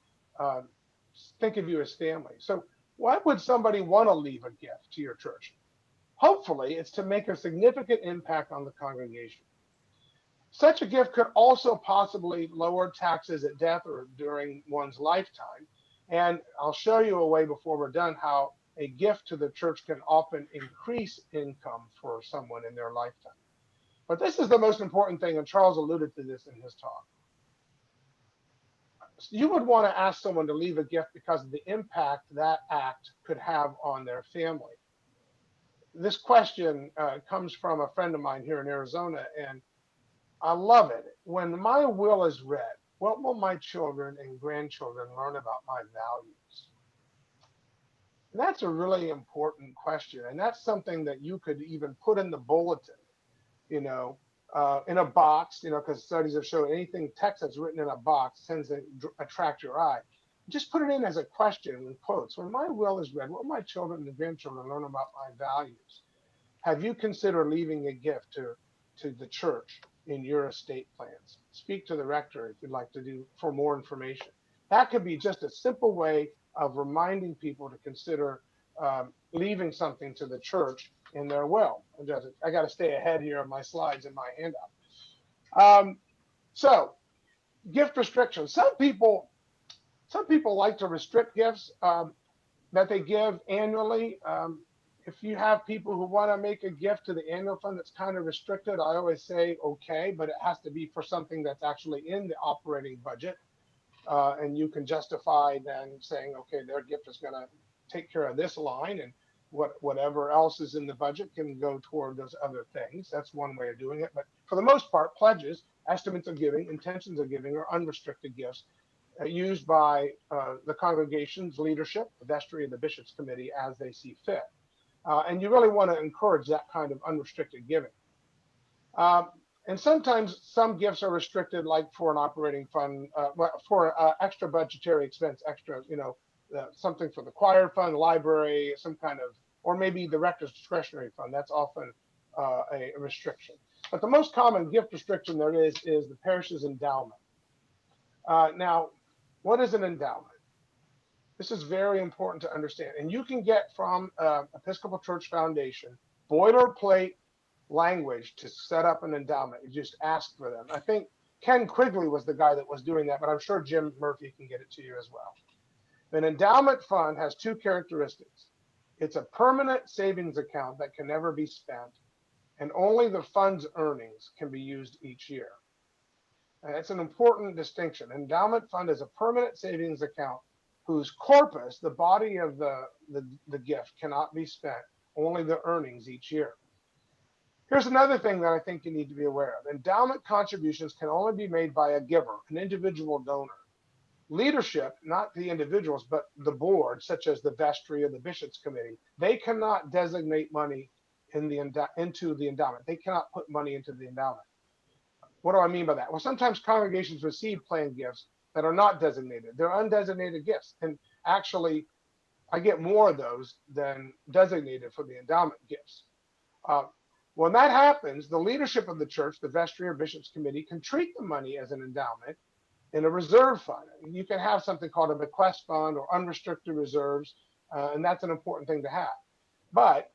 think of you as family. So why would somebody want to leave a gift to your church? Hopefully, it's to make a significant impact on the congregation. Such a gift could also possibly lower taxes at death or during one's lifetime. And I'll show you a way before we're done how a gift to the church can often increase income for someone in their lifetime. But this is the most important thing, and Charles alluded to this in his talk. You would want to ask someone to leave a gift because of the impact that act could have on their family. This question comes from a friend of mine here in Arizona, and I love it. When my will is read, what will my children and grandchildren learn about my values? And that's a really important question. And that's something that you could even put in the bulletin, in a box, because studies have shown anything text that's written in a box tends to attract your eye. Just put it in as a question in quotes. When my will is read, what will my children and grandchildren learn about my values? Have you considered leaving a gift to the church in your estate plans? Speak to the rector if you'd like to do for more information. That could be just a simple way of reminding people to consider leaving something to the church in their will. I got to stay ahead here of my slides in my handout. So, gift restrictions. Some people like to restrict gifts that they give annually. If you have people who want to make a gift to the annual fund that's kind of restricted, I always say okay, but it has to be for something that's actually in the operating budget. And you can justify then saying, okay, their gift is going to take care of this line, and whatever else is in the budget can go toward those other things. That's one way of doing it. But for the most part, pledges, estimates of giving, intentions of giving are unrestricted gifts used by the congregation's leadership, the vestry, and the bishop's committee as they see fit. And you really want to encourage that kind of unrestricted giving. And sometimes some gifts are restricted, like for an operating fund, for extra budgetary expense, extra, something for the choir fund, library, some kind of, or maybe the rector's discretionary fund. That's often a restriction. But the most common gift restriction there is the parish's endowment. Now, What is an endowment? This is very important to understand. And you can get from Episcopal Church Foundation boilerplate language to set up an endowment. You just ask for them. I think Ken Quigley was the guy that was doing that, but I'm sure Jim Murphy can get it to you as well. An endowment fund has two characteristics. It's a permanent savings account that can never be spent, and only the fund's earnings can be used each year. And that's an important distinction. Endowment fund is a permanent savings account whose corpus, the body of the gift, cannot be spent, only the earnings each year. Here's another thing that I think you need to be aware of. Endowment contributions can only be made by a giver, an individual donor. Leadership, not the individuals, but the board, such as the vestry or the bishops committee, they cannot designate money into the endowment. They cannot put money into the endowment. What do I mean by that? Well, sometimes congregations receive planned gifts that are not designated. They're undesignated gifts. And actually, I get more of those than designated for the endowment gifts. When that happens, the leadership of the church, the vestry or bishops committee, can treat the money as an endowment in a reserve fund. You can have something called a bequest fund or unrestricted reserves, and that's an important thing to have. But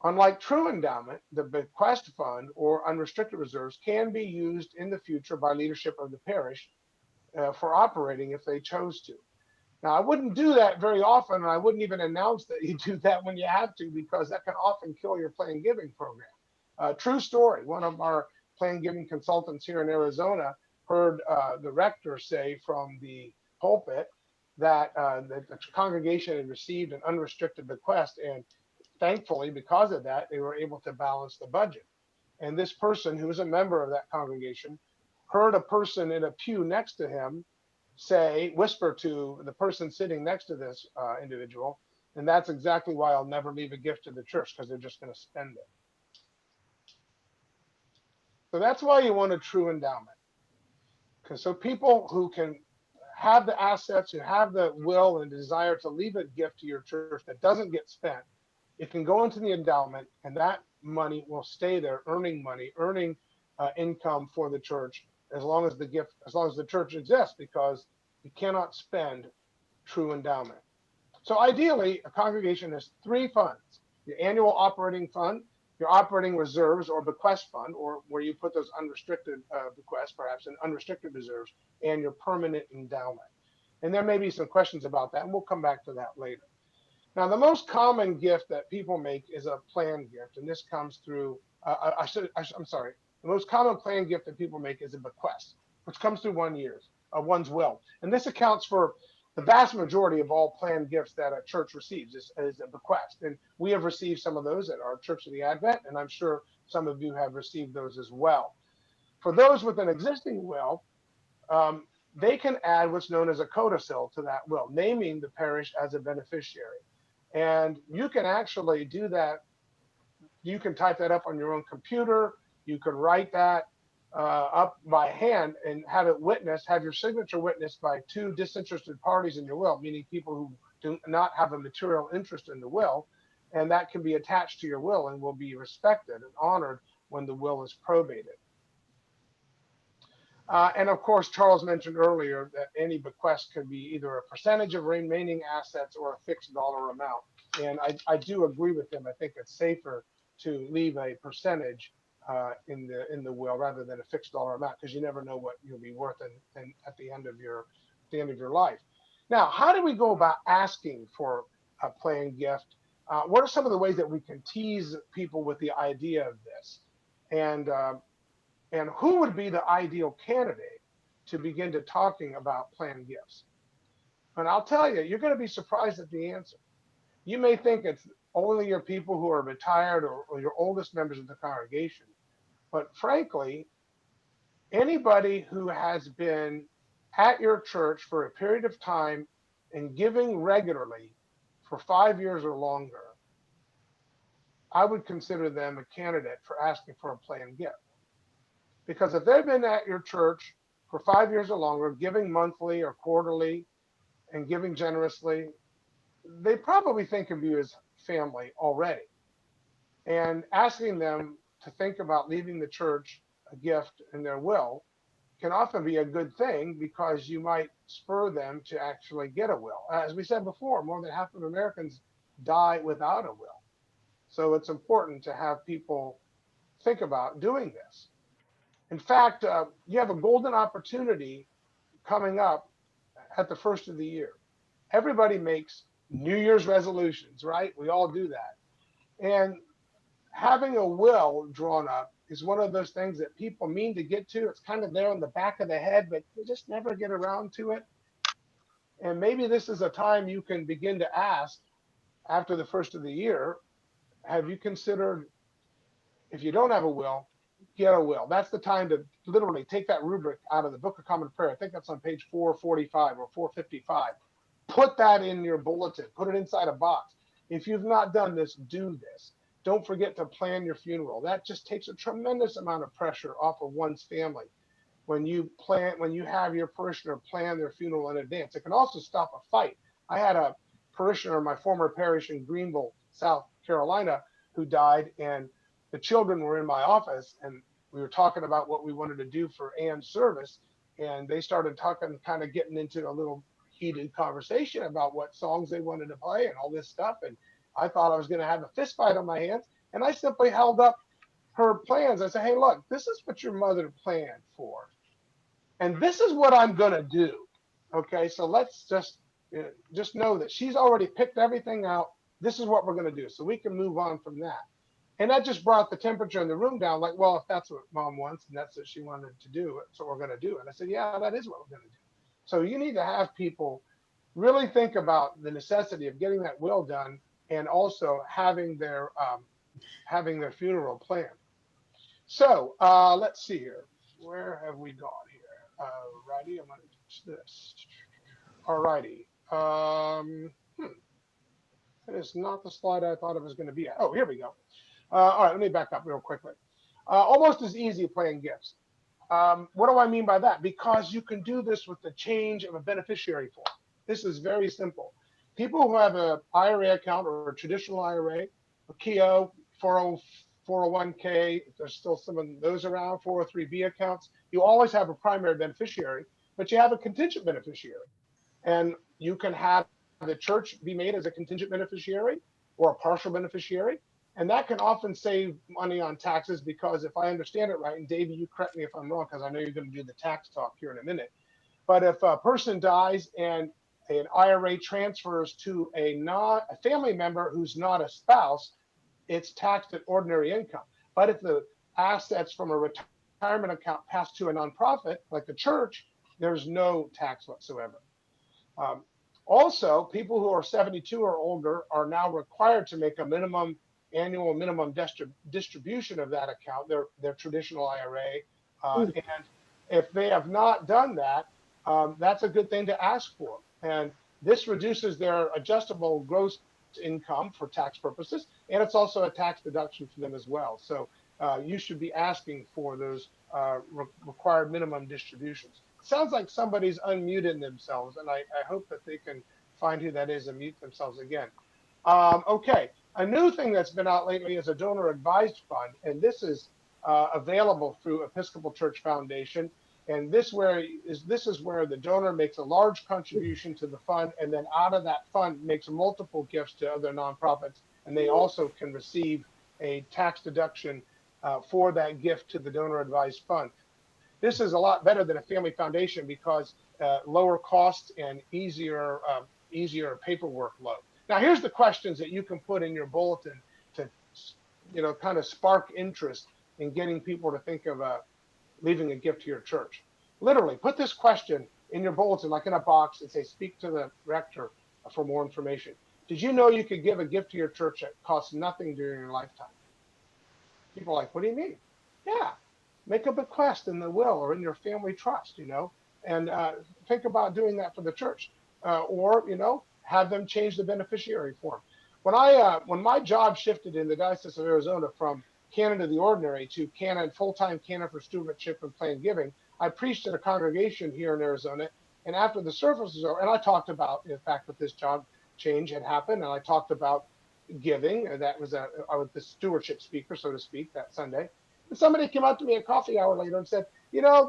unlike true endowment, the bequest fund or unrestricted reserves can be used in the future by leadership of the parish for operating if they chose to. Now, I wouldn't do that very often, and I wouldn't even announce that you do that when you have to, because that can often kill your planned giving program. True story. One of our planned giving consultants here in Arizona heard the rector say from the pulpit that the congregation had received an unrestricted bequest, and thankfully, because of that, they were able to balance the budget. And this person, who was a member of that congregation, heard a person in a pew next to him whisper to the person sitting next to this individual, and that's exactly why I'll never leave a gift to the church, because they're just going to spend it. So that's why you want a true endowment. Because so people who can have the assets, who have the will and desire to leave a gift to your church that doesn't get spent, it can go into the endowment, and that money will stay there, earning money, earning income for the church as long as the church exists, because you cannot spend true endowment. So ideally, a congregation has three funds: your annual operating fund, your operating reserves or bequest fund, or where you put those unrestricted bequests, perhaps, in unrestricted reserves, and your permanent endowment. And there may be some questions about that, and we'll come back to that later. Now, the most common gift that people make is a planned gift, and this comes through, the most common planned gift that people make is a bequest, which comes through one's will. And this accounts for the vast majority of all planned gifts that a church receives is a bequest. And we have received some of those at our Church of the Advent, and I'm sure some of you have received those as well. For those with an existing will, they can add what's known as a codicil to that will, naming the parish as a beneficiary. And you can actually do that. You can type that up on your own computer. You can write that up by hand and have your signature witnessed by two disinterested parties in your will, meaning people who do not have a material interest in the will. And that can be attached to your will and will be respected and honored when the will is probated. And of course, Charles mentioned earlier that any bequest could be either a percentage of remaining assets or a fixed dollar amount. And I do agree with him. I think it's safer to leave a percentage in the will rather than a fixed dollar amount, because you never know what you'll be worth at the end of your life. Now, how do we go about asking for a planned gift? What are some of the ways that we can tease people with the idea of this? And who would be the ideal candidate to begin to talking about planned gifts? And I'll tell you, you're going to be surprised at the answer. You may think it's only your people who are retired or your oldest members of the congregation. But frankly, anybody who has been at your church for a period of time and giving regularly for 5 years or longer, I would consider them a candidate for asking for a planned gift. Because if they've been at your church for 5 years or longer, giving monthly or quarterly and giving generously, they probably think of you as family already. And asking them to think about leaving the church a gift in their will can often be a good thing, because you might spur them to actually get a will. As we said before, more than half of Americans die without a will. So it's important to have people think about doing this. In fact, you have a golden opportunity coming up at the first of the year. Everybody makes New Year's resolutions, right? We all do that. And having a will drawn up is one of those things that people mean to get to. It's kind of there on the back of the head, but they just never get around to it. And maybe this is a time you can begin to ask after the first of the year, have you considered, if you don't have a will, get a will? That's the time to literally take that rubric out of the Book of Common Prayer. I think that's on page 445 or 455. Put that in your bulletin, put it inside a box. If you've not done this, do this. Don't forget to plan your funeral. That just takes a tremendous amount of pressure off of one's family. When you have your parishioner plan their funeral in advance, it can also stop a fight. I had a parishioner in my former parish in Greenville, South Carolina, who died, and the children were in my office, and we were talking about what we wanted to do for Ann's service, and they started talking, kind of getting into a little heated conversation about what songs they wanted to play and all this stuff, and I thought I was going to have a fist fight on my hands, and I simply held up her plans. I said, hey, look, this is what your mother planned for, and this is what I'm going to do. Okay, so let's just know that she's already picked everything out. This is what we're going to do, so we can move on from that. And that just brought the temperature in the room down, like, well, if that's what mom wants and that's what she wanted to do, that's what we're going to do. And I said, yeah, that is what we're going to do. So you need to have people really think about the necessity of getting that will done and also having their funeral plan. So let's see here. Where have we gone here? Righty, I'm going to do this. All righty. That is not the slide I thought it was going to be at. Oh, here we go. All right, let me back up real quickly. Almost as easy playing gifts. What do I mean by that? Because you can do this with the change of a beneficiary form. This is very simple. People who have an IRA account or a traditional IRA, a KEO, 401k, if there's still some of those around, 403b accounts, you always have a primary beneficiary, but you have a contingent beneficiary. And you can have the church be made as a contingent beneficiary or a partial beneficiary. And that can often save money on taxes because if I understand it right, and Davey, you correct me if I'm wrong, because I know you're going to do the tax talk here in a minute. But if a person dies and an IRA transfers to a family member who's not a spouse, it's taxed at ordinary income. But if the assets from a retirement account pass to a nonprofit, like the church, there's no tax whatsoever. Also, people who are 72 or older are now required to make a annual minimum distribution of that account, their traditional IRA. And if they have not done that, that's a good thing to ask for. And this reduces their adjustable gross income for tax purposes, and it's also a tax deduction for them as well. So you should be asking for those required minimum distributions. Sounds like somebody's unmuted themselves, and I hope that they can find who that is and mute themselves again. Okay, a new thing that's been out lately is a donor advised fund, and this is available through Episcopal Church Foundation. And this is where the donor makes a large contribution to the fund, and then out of that fund makes multiple gifts to other nonprofits, and they also can receive a tax deduction for that gift to the donor advised fund. This is a lot better than a family foundation because lower costs and easier paperwork load. Now, here's the questions that you can put in your bulletin to, kind of spark interest in getting people to think of leaving a gift to your church. Literally, put this question in your bulletin, like in a box, and say, speak to the rector for more information. Did you know you could give a gift to your church that costs nothing during your lifetime? People are like, what do you mean? Yeah, make a bequest in the will or in your family trust, and think about doing that for the church. Or, have them change the beneficiary form. When my job shifted in the Diocese of Arizona from Canon to the Ordinary to Canon, full-time Canon for Stewardship and Planned Giving, I preached at a congregation here in Arizona. And after the service was over, and I talked about the fact that this job change had happened, and I talked about giving, and I was the stewardship speaker, so to speak, that Sunday. And somebody came up to me a coffee hour later and said,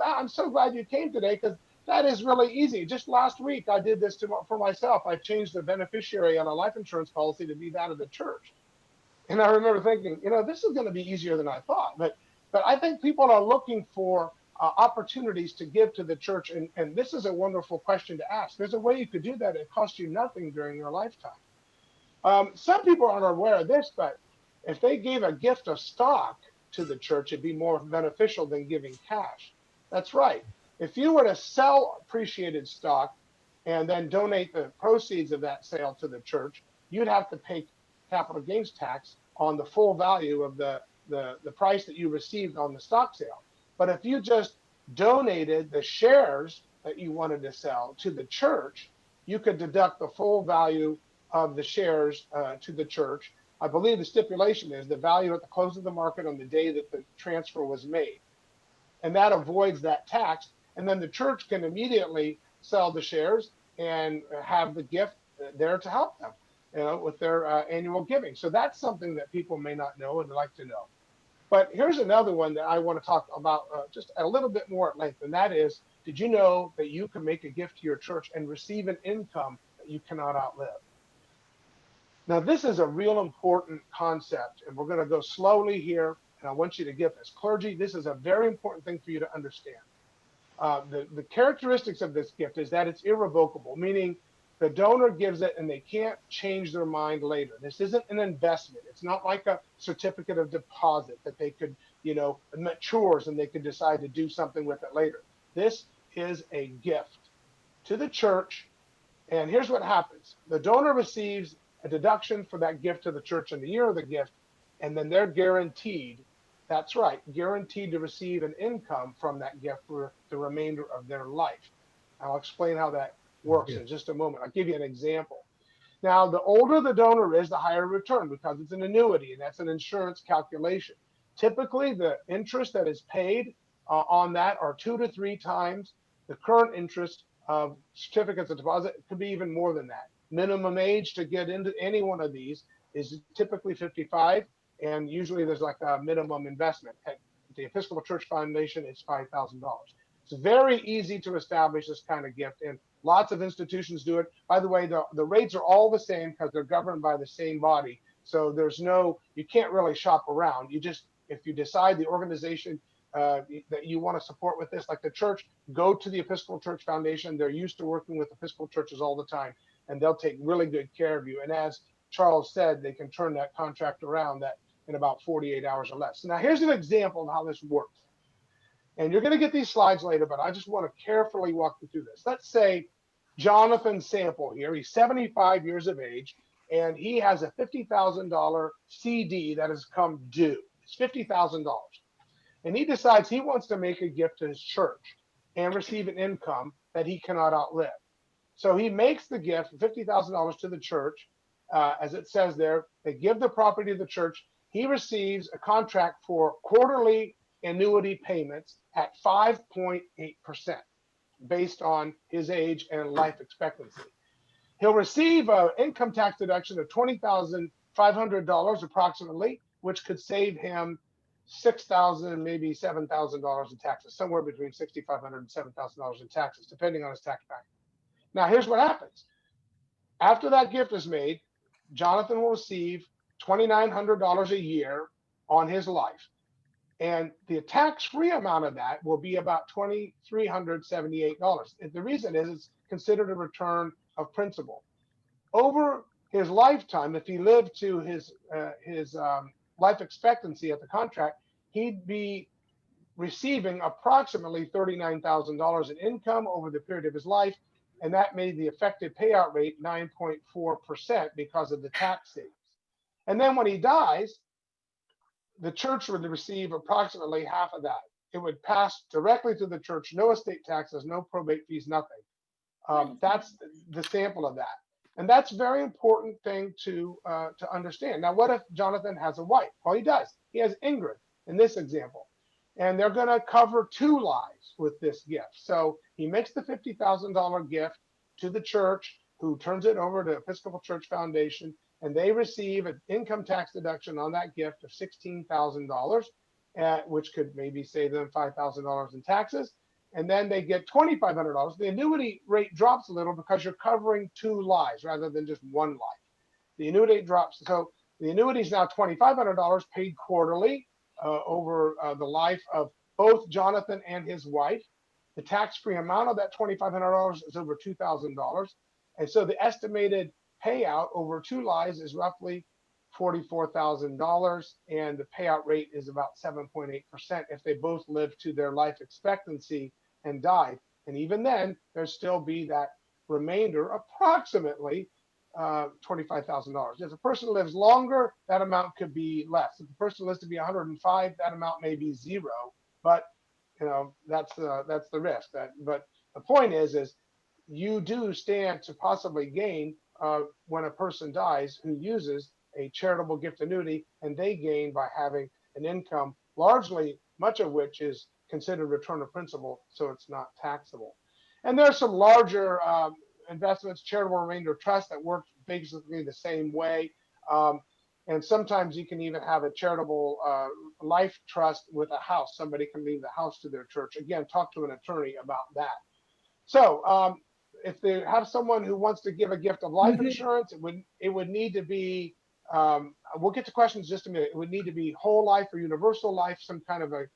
I'm so glad you came today because That is really easy. Just last week, I did this for myself. I changed the beneficiary on a life insurance policy to be that of the church. And I remember thinking, this is going to be easier than I thought. But I think people are looking for opportunities to give to the church. And this is a wonderful question to ask. There's a way you could do that. It costs you nothing during your lifetime. Some people aren't aware of this, but if they gave a gift of stock to the church, it'd be more beneficial than giving cash. That's right. If you were to sell appreciated stock and then donate the proceeds of that sale to the church, you'd have to pay capital gains tax on the full value of the price that you received on the stock sale. But if you just donated the shares that you wanted to sell to the church, you could deduct the full value of the shares to the church. I believe the stipulation is the value at the close of the market on the day that the transfer was made. And that avoids that tax. And then the church can immediately sell the shares and have the gift there to help them, with their annual giving. So that's something that people may not know and like to know. But here's another one that I want to talk about just a little bit more at length. And that is, did you know that you can make a gift to your church and receive an income that you cannot outlive? Now, this is a real important concept, and we're going to go slowly here. And I want you to get this. Clergy, this is a very important thing for you to understand. The characteristics of this gift is that it's irrevocable, meaning the donor gives it and they can't change their mind later. This isn't an investment. It's not like a certificate of deposit that they could, matures and they could decide to do something with it later. This is a gift to the church. And here's what happens. The donor receives a deduction for that gift to the church in the year of the gift, and then they're guaranteed, that's right, guaranteed to receive an income from that gift for the remainder of their life. I'll explain how that works in just a moment. I'll give you an example. Now, the older the donor is, the higher return, because it's an annuity, and that's an insurance calculation. Typically, the interest that is paid on that are 2 to 3 times the current interest of certificates of deposit. It could be even more than that. Minimum age to get into any one of these is typically 55, and usually there's like a minimum investment. At the Episcopal Church Foundation, it's $5,000. It's very easy to establish this kind of gift, and lots of institutions do it. By the way, the rates are all the same because they're governed by the same body. So you can't really shop around. If you decide the organization that you want to support with this, like the church, go to the Episcopal Church Foundation. They're used to working with Episcopal churches all the time, and they'll take really good care of you. And as Charles said, they can turn that contract around in about 48 hours or less. So now here's an example of how this works. And you're going to get these slides later, but I just want to carefully walk you through this. Let's say Jonathan Sample here, he's 75 years of age, and he has a $50,000 CD that has come due. It's $50,000. And he decides he wants to make a gift to his church and receive an income that he cannot outlive. So he makes the gift, $50,000 to the church. As it says there, they give the property to the church. He receives a contract for quarterly annuity payments at 5.8% based on his age and life expectancy. He'll receive an income tax deduction of $20,500 approximately, which could save him $6,000, maybe $7,000 in taxes, somewhere between $6,500 and $7,000 in taxes, depending on his tax bracket. Now, here's what happens. After that gift is made, Jonathan will receive $2,900 a year on his life. And the tax-free amount of that will be about $2,378. And the reason is it's considered a return of principal. Over his lifetime, if he lived to his life expectancy at the contract, he'd be receiving approximately $39,000 in income over the period of his life. And that made the effective payout rate 9.4% because of the tax savings. And then when he dies, the church would receive approximately half of that. It would pass directly to the church, no estate taxes, no probate fees, nothing. That's the sample of that. And that's a very important thing to understand. Now, what if Jonathan has a wife? Well, he does. He has Ingrid in this example. And they're going to cover 2 lives with this gift. So he makes the $50,000 gift to the church, who turns it over to Episcopal Church Foundation, and they receive an income tax deduction on that gift of $16,000, which could maybe save them $5,000 in taxes. and then they get $2,500. The annuity rate drops a little because you're covering 2 lives rather than just 1 life. The annuity drops. So the annuity is now $2,500 paid quarterly over the life of both Jonathan and his wife. The tax-free amount of that $2,500 is over $2,000. And so the estimated payout over 2 lives is roughly $44,000, and the payout rate is about 7.8% if they both live to their life expectancy and died. And even then, there'd still be that remainder, approximately $25,000. If a person lives longer, that amount could be less. If the person lives to be 105, that amount may be 0. But that's the risk. But the point is you do stand to possibly gain when a person dies who uses a charitable gift annuity, and they gain by having an income, largely much of which is considered return of principal, so it's not taxable. And there are some larger investments, charitable remainder trust, that work basically the same way. And sometimes you can even have a charitable life trust with a house. Somebody can leave the house to their church. Again, talk to an attorney about that. So if they have someone who wants to give a gift of life insurance, it would need to be, we'll get to questions in just a minute. It would need to be whole life or universal life, some kind of a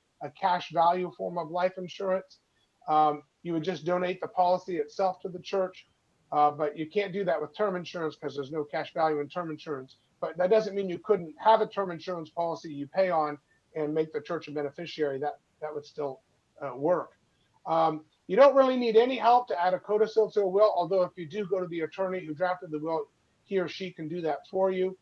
cash value form of life insurance. You would just donate the policy itself to the church, but you can't do that with term insurance because there's no cash value in term insurance. But that doesn't mean you couldn't have a term insurance policy you pay on and make the church a beneficiary. That would still work. You don't really need any help to add a codicil to a will, although if you do go to the attorney who drafted the will, he or she can do that for you.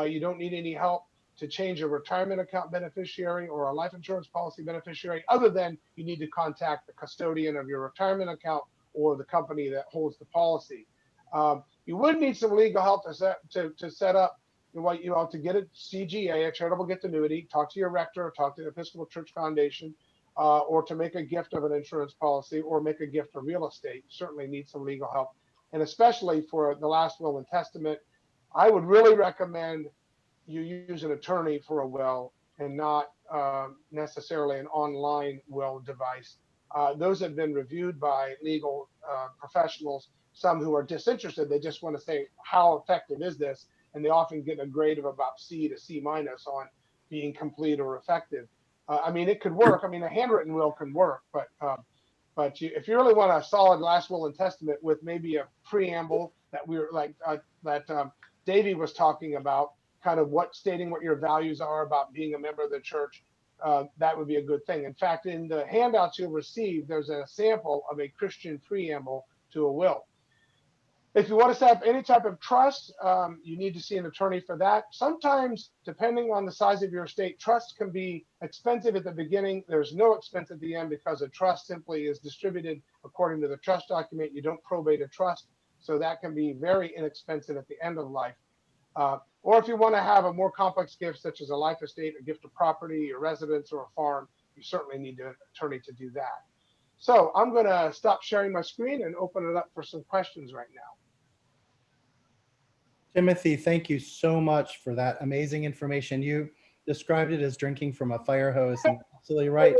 You don't need any help to change a retirement account beneficiary or a life insurance policy beneficiary, other than you need to contact the custodian of your retirement account or the company that holds the policy. You would need some legal help to set up to get a CGA, a charitable gift annuity. Talk to your rector, talk to the Episcopal Church Foundation, or to make a gift of an insurance policy or make a gift of real estate. You certainly need some legal help. And especially for the last will and testament, I would really recommend you use an attorney for a will and not necessarily an online will device. Those have been reviewed by legal professionals, some who are disinterested. They just want to say, how effective is this? And they often get a grade of about C to C- on being complete or effective. It could work. A handwritten will can work, but if you really want a solid last will and testament with maybe a preamble that we were Davey was talking about, kind of stating what your values are about being a member of the church, that would be a good thing. In fact, in the handouts you'll receive, there's a sample of a Christian preamble to a will. If you want to set up any type of trust, you need to see an attorney for that. Sometimes, depending on the size of your estate, trust can be expensive at the beginning. There's no expense at the end because a trust simply is distributed according to the trust document. You don't probate a trust, so that can be very inexpensive at the end of life. Or if you want to have a more complex gift, such as a life estate, a gift of property, a residence, or a farm, you certainly need an attorney to do that. So I'm going to stop sharing my screen and open it up for some questions right now. Timothy, thank you so much for that amazing information. You described it as drinking from a fire hose, and you're absolutely right.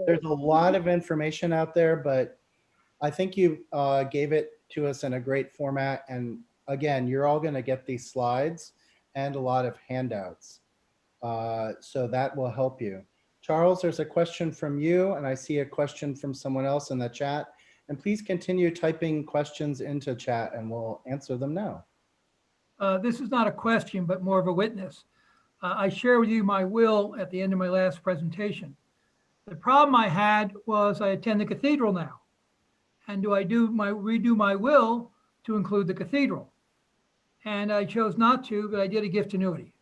There's a lot of information out there, but I think you gave it to us in a great format. And again, you're all going to get these slides and a lot of handouts. So that will help you. Charles, there's a question from you, and I see a question from someone else in the chat. And please continue typing questions into chat and we'll answer them now. This is not a question, but more of a witness. I share with you my will at the end of my last presentation. The problem I had was I attend the cathedral now. And do I redo my will to include the cathedral? And I chose not to, but I did a gift annuity.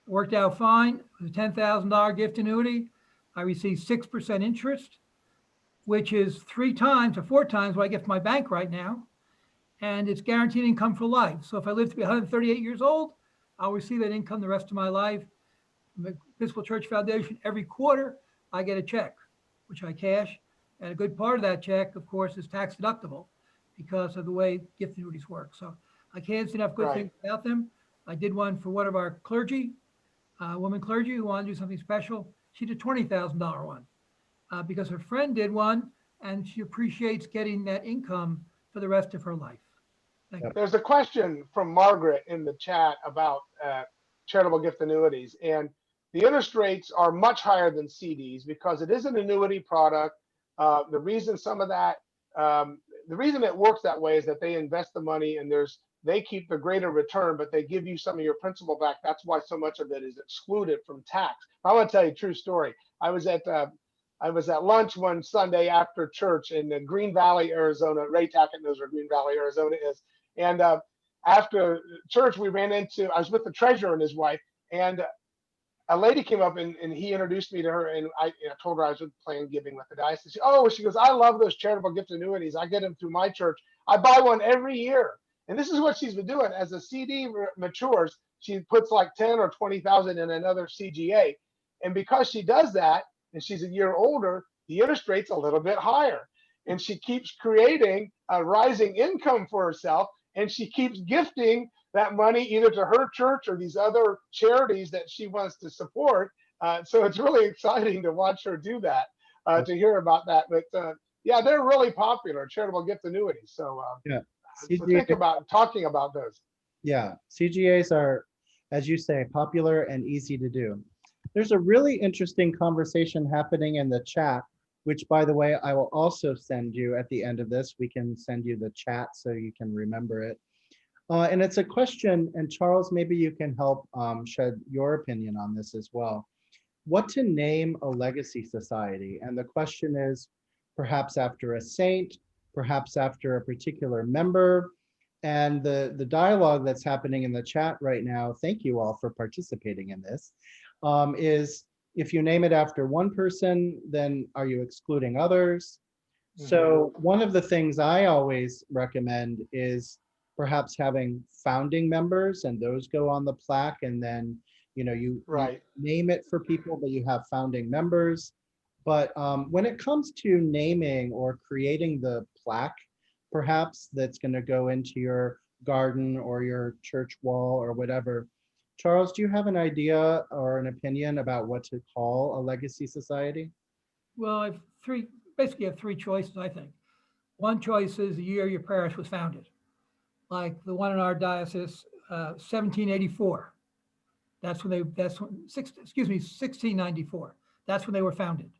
It worked out fine. It was a $10,000 gift annuity. I received 6% interest, which is 3 times or 4 times what I get from my bank right now. And it's guaranteed income for life. So if I live to be 138 years old, I'll receive that income the rest of my life. From the Episcopal Church Foundation, every quarter, I get a check, which I cash. And a good part of that check, of course, is tax deductible because of the way gift annuities work. So I can't say enough good things about them. I did one for one of our clergy, woman clergy who wanted to do something special. She did a $20,000 one because her friend did one and she appreciates getting that income for the rest of her life. Thank you. There's a question from Margaret in the chat about charitable gift annuities, and the interest rates are much higher than CDs because it is an annuity product. The reason the reason it works that way is that they invest the money and they keep the greater return, but they give you some of your principal back. That's why so much of it is excluded from tax. I want to tell you a true story. I was at lunch one Sunday after church in Green Valley, Arizona. Ray Tackett knows where Green Valley, Arizona is. And after church, I was with the treasurer and his wife, and a lady came up and he introduced me to her, and I told her I was Planned Giving with the Diocese. She goes, I love those charitable gift annuities. I get them through my church. I buy one every year. And this is what she's been doing. As a CD matures, she puts like 10 or 20,000 in another CGA. And because she does that, and she's a year older, the interest rate's a little bit higher. And she keeps creating a rising income for herself, and she keeps gifting that money either to her church or these other charities that she wants to support. So it's really exciting to watch her do that, to hear about that. But yeah, they're really popular, charitable gift annuities. So, so think about talking about those. Yeah, CGAs are, as you say, popular and easy to do. There's a really interesting conversation happening in the chat, which, by the way, I will also send you at the end of this. We can send you the chat so you can remember it. And it's a question, and Charles, maybe you can help shed your opinion on this as well. What to name a legacy society? And the question is, perhaps after a saint, perhaps after a particular member. And the dialogue that's happening in the chat right now, thank you all for participating in this, is if you name it after one person, then are you excluding others? So one of the things I always recommend is perhaps having founding members, and those go on the plaque, and then you name it for people, but you have founding members. But when it comes to naming or creating the plaque, perhaps that's going to go into your garden or your church wall or whatever, Charles, do you have an idea or an opinion about what to call a legacy society? Well, I have three choices, I think. One choice is the year your parish was founded, like the one in our diocese, 1784. 1694. That's when they were founded,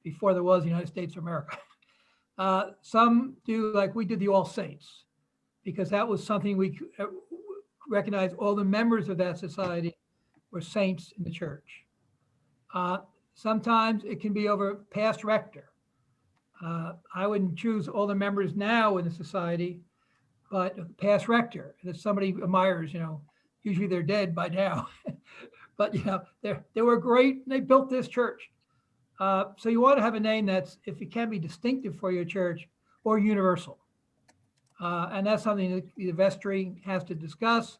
before there was the United States of America. Some do like we did the All Saints, because that was something we recognized all the members of that society were saints in the church. Sometimes it can be over past rector. I wouldn't choose all the members now in the society, but past rector, that somebody admires, usually they're dead by now, but they were great and they built this church. So you want to have a name that's, if it can be distinctive for your church, or universal. And that's something that the vestry has to discuss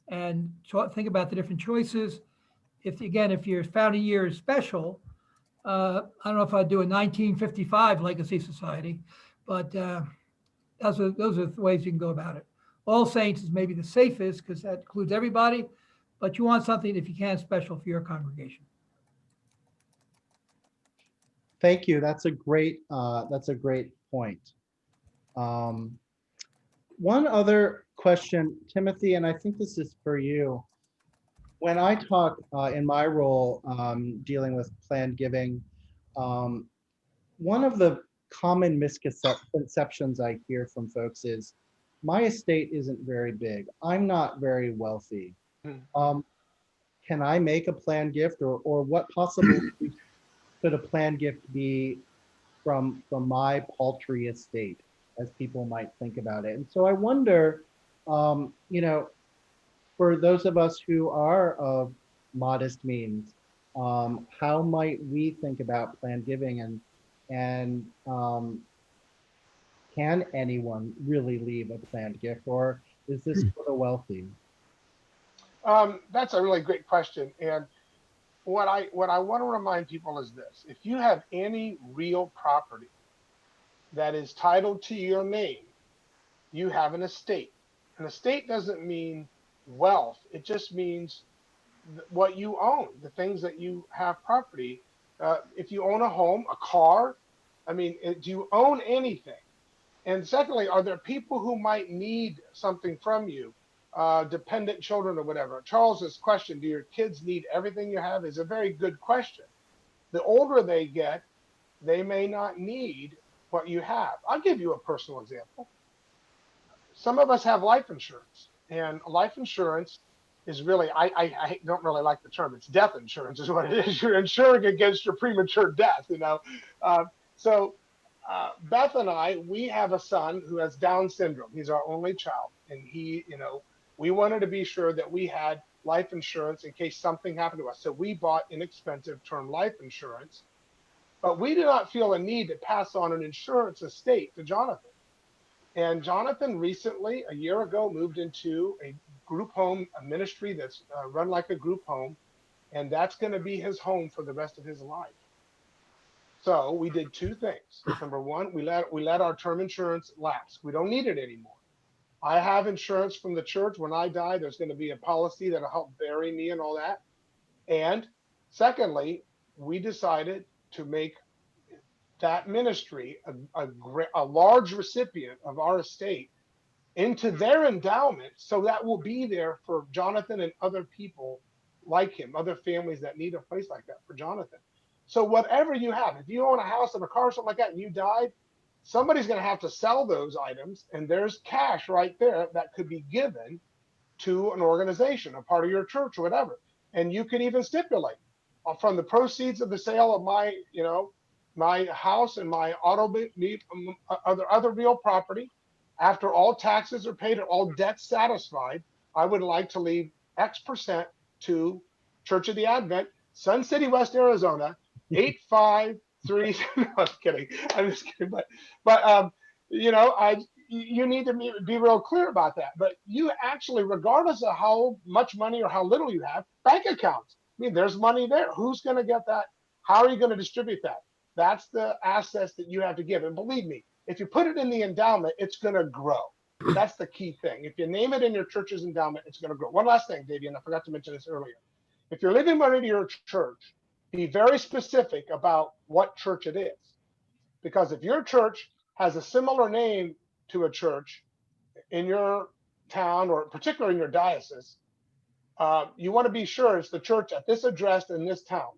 and think about the different choices. If your founding year is special, I don't know if I'd do a 1955 Legacy Society, but those are the ways you can go about it. All Saints is maybe the safest because that includes everybody, but you want something, if you can, special for your congregation. Thank you. That's a great point. One other question, Timothy, and I think this is for you. When I talk in my role dealing with planned giving, one of the common misconceptions I hear from folks is, my estate isn't very big. I'm not very wealthy. Can I make a planned gift, or what possibly could a planned gift be from my paltry estate, as people might think about it? And so I wonder, for those of us who are of modest means, how might we think about planned giving, and can anyone really leave a planned gift, or is this for the wealthy? That's a really great question. And what I want to remind people is this: if you have any real property that is titled to your name, you have an estate. An estate doesn't mean wealth. It just means what you own, the things that you have property. If you own a home, a car, I mean, do you own anything? And secondly, are there people who might need something from you, dependent children or whatever? Charles's question, do your kids need everything you have, is a very good question. The older they get, they may not need what you have. I'll give you a personal example. Some of us have life insurance, and life insurance is really, I don't really like the term. It's death insurance is what it is. You're insuring against your premature death, you know. So Beth and I, we have a son who has Down syndrome. He's our only child. And he, you know, we wanted to be sure that we had life insurance in case something happened to us. So we bought inexpensive term life insurance, but we did not feel a need to pass on an insurance estate to Jonathan. And Jonathan recently, a year ago, moved into a group home, a ministry that's run like a group home. And that's going to be his home for the rest of his life. So we did two things. Number one, we let our term insurance lapse. We don't need it anymore. I have insurance from the church. When I die, there's going to be a policy that'll help bury me and all that. And secondly, we decided to make that ministry a large recipient of our estate into their endowment, so that will be there for Jonathan and other people like him, other families that need a place like that for Jonathan. So whatever you have, if you own a house and a car, something like that, and you died, somebody's going to have to sell those items, and there's cash right there that could be given to an organization, a part of your church or whatever. And you can even stipulate from the proceeds of the sale of my, you know, my house and my other real property, after all taxes are paid and all debts satisfied, I would like to leave X% to Church of the Advent, Sun City, West Arizona, 853. No, I'm kidding. I'm just kidding. But you know, you need to be real clear about that. But you actually, regardless of how much money or how little you have, bank accounts. I mean, there's money there. Who's going to get that? How are you going to distribute that? That's the assets that you have to give. And believe me, if you put it in the endowment, it's going to grow. That's the key thing. If you name it in your church's endowment, it's going to grow. One last thing, Davey, and I forgot to mention this earlier. If you're leaving money to your church, be very specific about what church it is. Because if your church has a similar name to a church in your town, or particularly in your diocese, you want to be sure it's the church at this address in this town.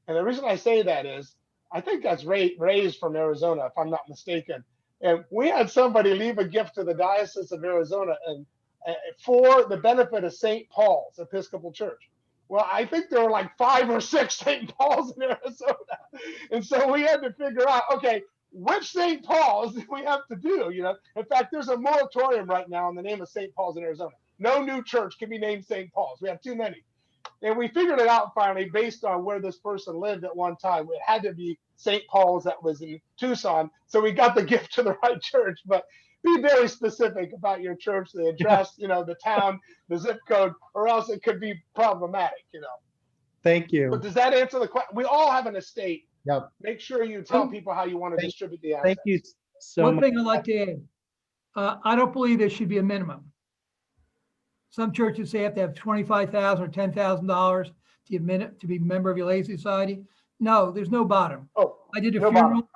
And the reason I say that is, I think that's Ray's from Arizona, if I'm not mistaken. And we had somebody leave a gift to the Diocese of Arizona and for the benefit of St. Paul's Episcopal Church. Well, I think there were like 5 or 6 St. Paul's in Arizona. And so we had to figure out, okay, which St. Paul's do we have to do? You know, in fact, there's a moratorium right now on the name of St. Paul's in Arizona. No new church can be named St. Paul's. We have too many. And we figured it out finally based on where this person lived at one time. It had to be St. Paul's that was in Tucson. So we got the gift to the right church. But be very specific about your church, the address, you know, the town, the zip code, or else it could be problematic, you know. Thank you. But does that answer the question? We all have an estate. Yep. Make sure you tell people how you want to distribute the assets. Thank you so One much. thing I'd like to add, I don't believe there should be a minimum. Some churches say you have to have $25,000 or $10,000 to be a member of your Laity Society. No, there's no bottom. Oh, I did a no funeral. bottom.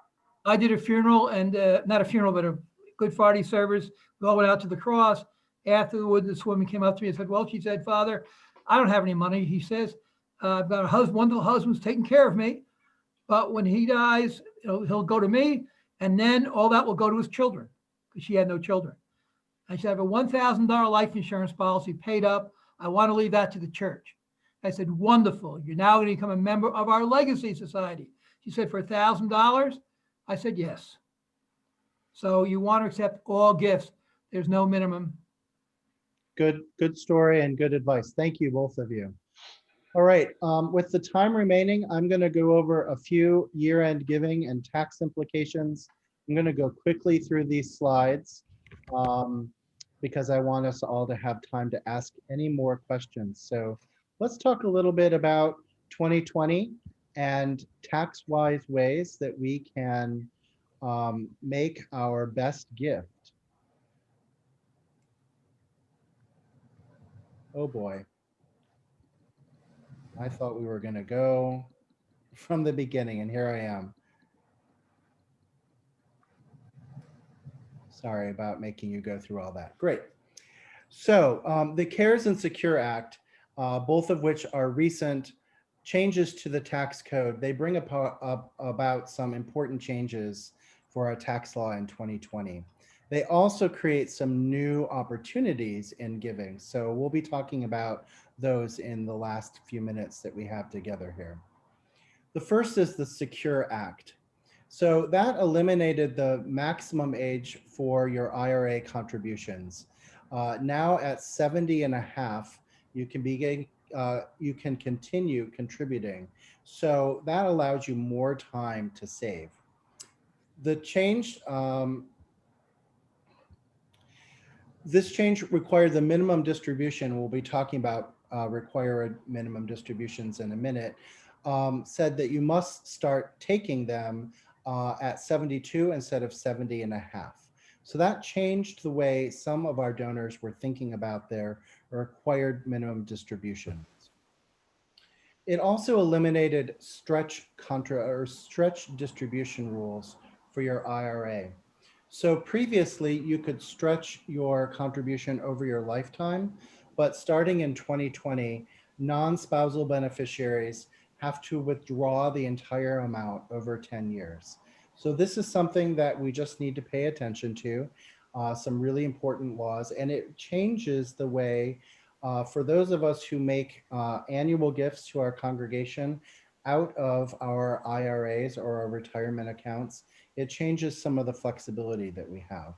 I did a funeral, and not a funeral, but a Good Friday service. We all went out to the cross. Afterwards, this woman came up to me and said, well, she said, Father, I don't have any money. He says, I've got a husband, one little husband's taking care of me. But when he dies, he'll go to me, and then all that will go to his children, because she had no children. I should have a $1,000 life insurance policy paid up. I want to leave that to the church. I said, wonderful. You're now going to become a member of our Legacy Society. She said, for $1,000? I said, yes. So you want to accept all gifts. There's no minimum. Good story and good advice. Thank you, both of you. All right, with the time remaining, I'm going to go over a few year-end giving and tax implications. I'm going to go quickly through these slides because I want us all to have time to ask any more questions. So let's talk a little bit about 2020 and tax-wise ways that we can make our best gift. Oh boy. I thought we were going to go from the beginning, and here I am. Sorry about making you go through all that. Great. So the CARES and Secure Act, both of which are recent changes to the tax code, they bring about some important changes for our tax law in 2020. They also create some new opportunities in giving. So we'll be talking about those in the last few minutes that we have together here. The first is the Secure Act. So that eliminated the maximum age for your IRA contributions. Now at 70 and a half, you can continue contributing. So that allows you more time to save. The change, this change required the minimum distribution. We'll be talking about required minimum distributions in a minute. Said that you must start taking them at 72 instead of 70 and a half. So that changed the way some of our donors were thinking about their required minimum distributions. It also eliminated stretch distribution rules for your IRA. So previously you could stretch your contribution over your lifetime, but starting in 2020, non-spousal beneficiaries have to withdraw the entire amount over 10 years. So this is something that we just need to pay attention to, some really important laws, and it changes the way for those of us who make annual gifts to our congregation out of our IRAs or our retirement accounts. It changes some of the flexibility that we have.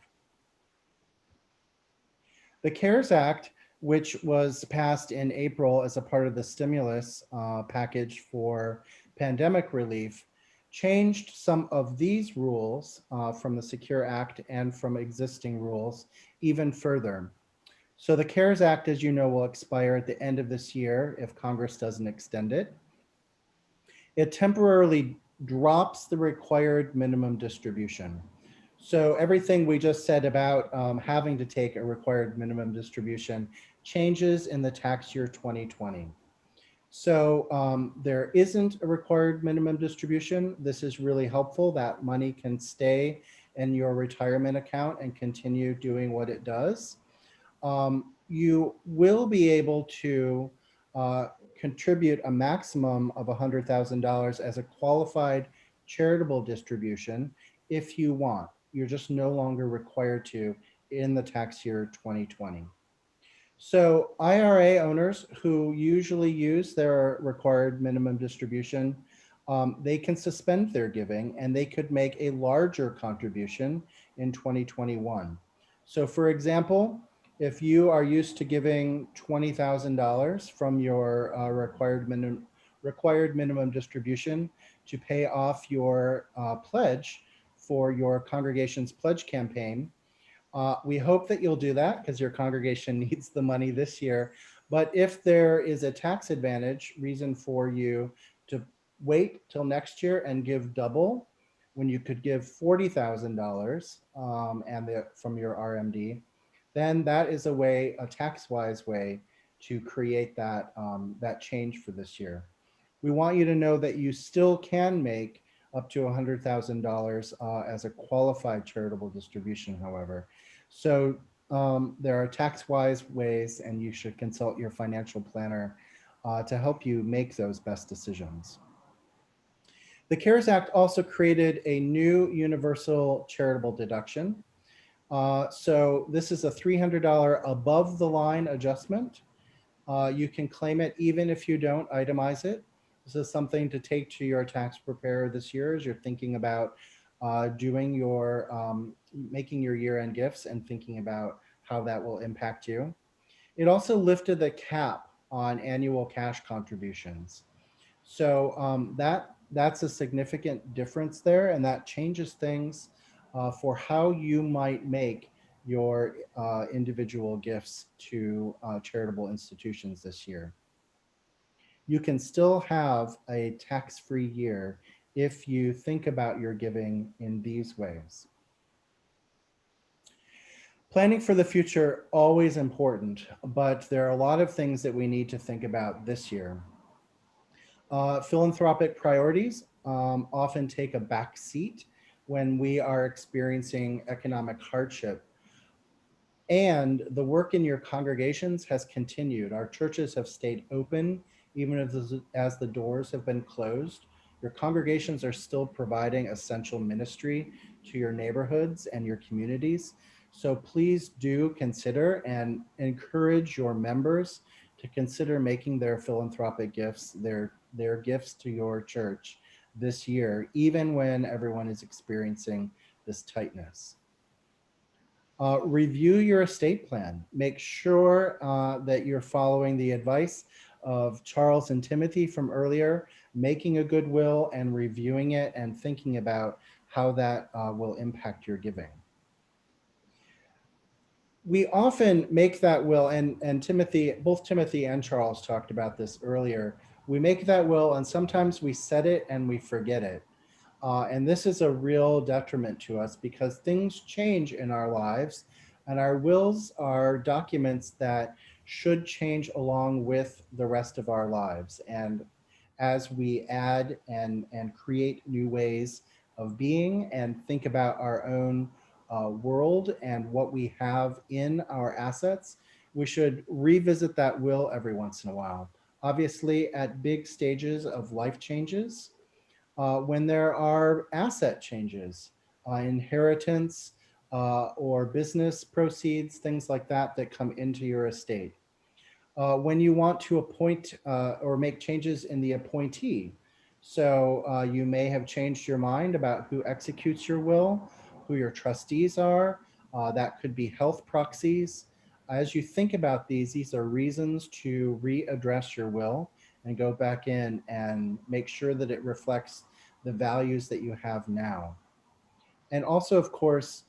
The CARES Act, which was passed in April as a part of the stimulus package for pandemic relief, changed some of these rules from the Secure Act and from existing rules even further. So the CARES Act, as you know, will expire at the end of this year if Congress doesn't extend it. It temporarily drops the required minimum distribution. So everything we just said about having to take a required minimum distribution changes in the tax year 2020. So there isn't a required minimum distribution. This is really helpful. That money can stay in your retirement account and continue doing what it does. You will be able to contribute a maximum of $100,000 as a qualified charitable distribution if you want. You're just no longer required to in the tax year 2020. So IRA owners who usually use their required minimum distribution, they can suspend their giving and they could make a larger contribution in 2021. So for example, if you are used to giving $20,000 from your required minimum distribution to pay off your pledge for your congregation's pledge campaign, we hope that you'll do that because your congregation needs the money this year. But if there is a tax advantage reason for you to wait till next year and give double, when you could give $40,000 from your RMD, then that is a way, a tax-wise way to create that, that change for this year. We want you to know that you still can make up to $100,000 as a qualified charitable distribution, however. So there are tax-wise ways, and you should consult your financial planner to help you make those best decisions. The CARES Act also created a new universal charitable deduction. So this is a $300 above the line adjustment. You can claim it even if you don't itemize it. This is something to take to your tax preparer this year as you're thinking about doing your, making your year-end gifts and thinking about how that will impact you. It also lifted the cap on annual cash contributions. So that's a significant difference there, and that changes things for how you might make your individual gifts to charitable institutions this year. You can still have a tax-free year if you think about your giving in these ways. Planning for the future, always important, but there are a lot of things that we need to think about this year. Philanthropic priorities often take a back seat when we are experiencing economic hardship. And the work in your congregations has continued. Our churches have stayed open, even as the doors have been closed. Your congregations are still providing essential ministry to your neighborhoods and your communities. So please do consider and encourage your members to consider making their philanthropic gifts, their gifts to your church this year, even when everyone is experiencing this tightness. Review your estate plan. Make sure that you're following the advice of Charles and Timothy from earlier, making a good will and reviewing it and thinking about how that will impact your giving. We often make that will, and Timothy, both Timothy and Charles talked about this earlier. We make that will and sometimes we set it and we forget it. And this is a real detriment to us because things change in our lives, and our wills are documents that should change along with the rest of our lives. And as we add and create new ways of being and think about our own world and what we have in our assets, we should revisit that will every once in a while. Obviously, at big stages of life changes, when there are asset changes, inheritance, or business proceeds, things like that that come into your estate. When you want to appoint or make changes in the appointee. So you may have changed your mind about who executes your will, who your trustees are. That could be health proxies. As you think about these are reasons to readdress your will and go back in and make sure that it reflects the values that you have now. And also, of course,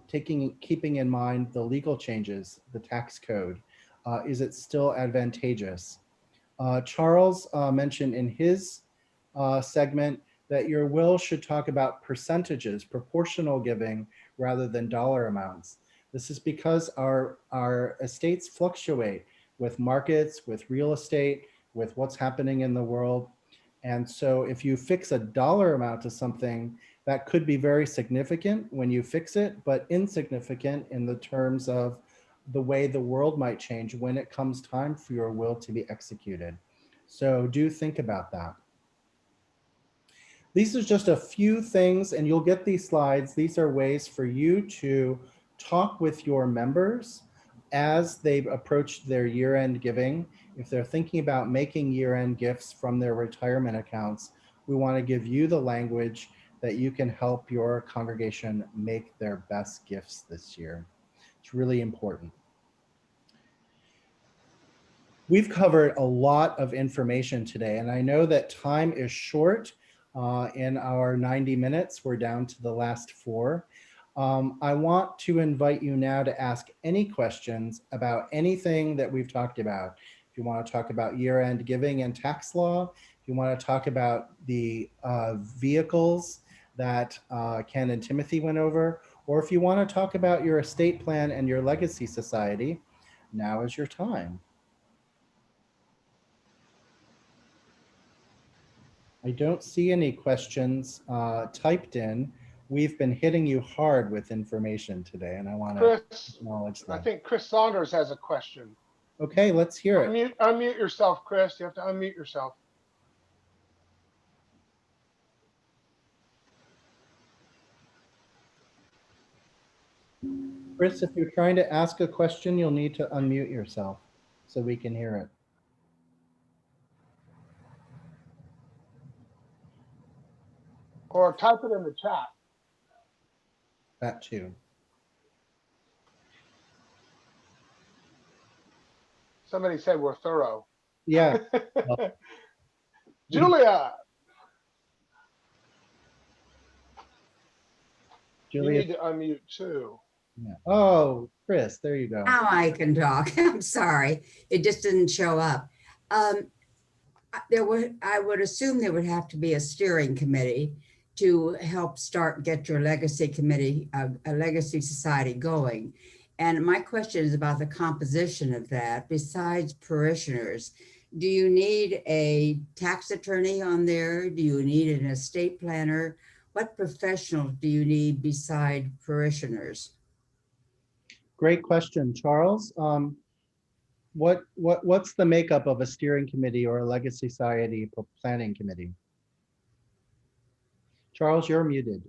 keeping in mind the legal changes, the tax code. Is it still advantageous? Charles mentioned in his segment that your will should talk about percentages, proportional giving, rather than dollar amounts. This is because our estates fluctuate with markets, with real estate, with what's happening in the world. And so if you fix a dollar amount to something, that could be very significant when you fix it, but insignificant in the terms of the way the world might change when it comes time for your will to be executed. So do think about that. These are just a few things, and you'll get these slides. These are ways for you to talk with your members as they approach their year-end giving. If they're thinking about making year-end gifts from their retirement accounts, we want to give you the language that you can help your congregation make their best gifts this year. It's really important. We've covered a lot of information today, and I know that time is short. In our 90 minutes, we're down to the last 4. I want to invite you now to ask any questions about anything that we've talked about. If you want to talk about year-end giving and tax law, if you want to talk about the vehicles that Ken and Timothy went over, or if you want to talk about your estate plan and your legacy society, now is your time. I don't see any questions typed in. We've been hitting you hard with information today, and I want to acknowledge that. I think Chris Saunders has a question. Okay, let's hear it. Unmute yourself, Chris. You have to unmute yourself. Chris, if you're trying to ask a question, you'll need to unmute yourself so we can hear it. Or type it in the chat. That too. Somebody said we're thorough. Yeah. Julia. Julia. You need to unmute too. Yeah. Oh, Chris, there you go. Now I can talk. I'm sorry. It just didn't show up. I would assume there would have to be a steering committee to help get your legacy committee, a legacy society going. And my question is about the composition of that. Besides parishioners, do you need a tax attorney on there? Do you need an estate planner? what professionals do you need beside parishioners? Great question, Charles. What's the makeup of a steering committee or a legacy society planning committee? Charles, you're muted.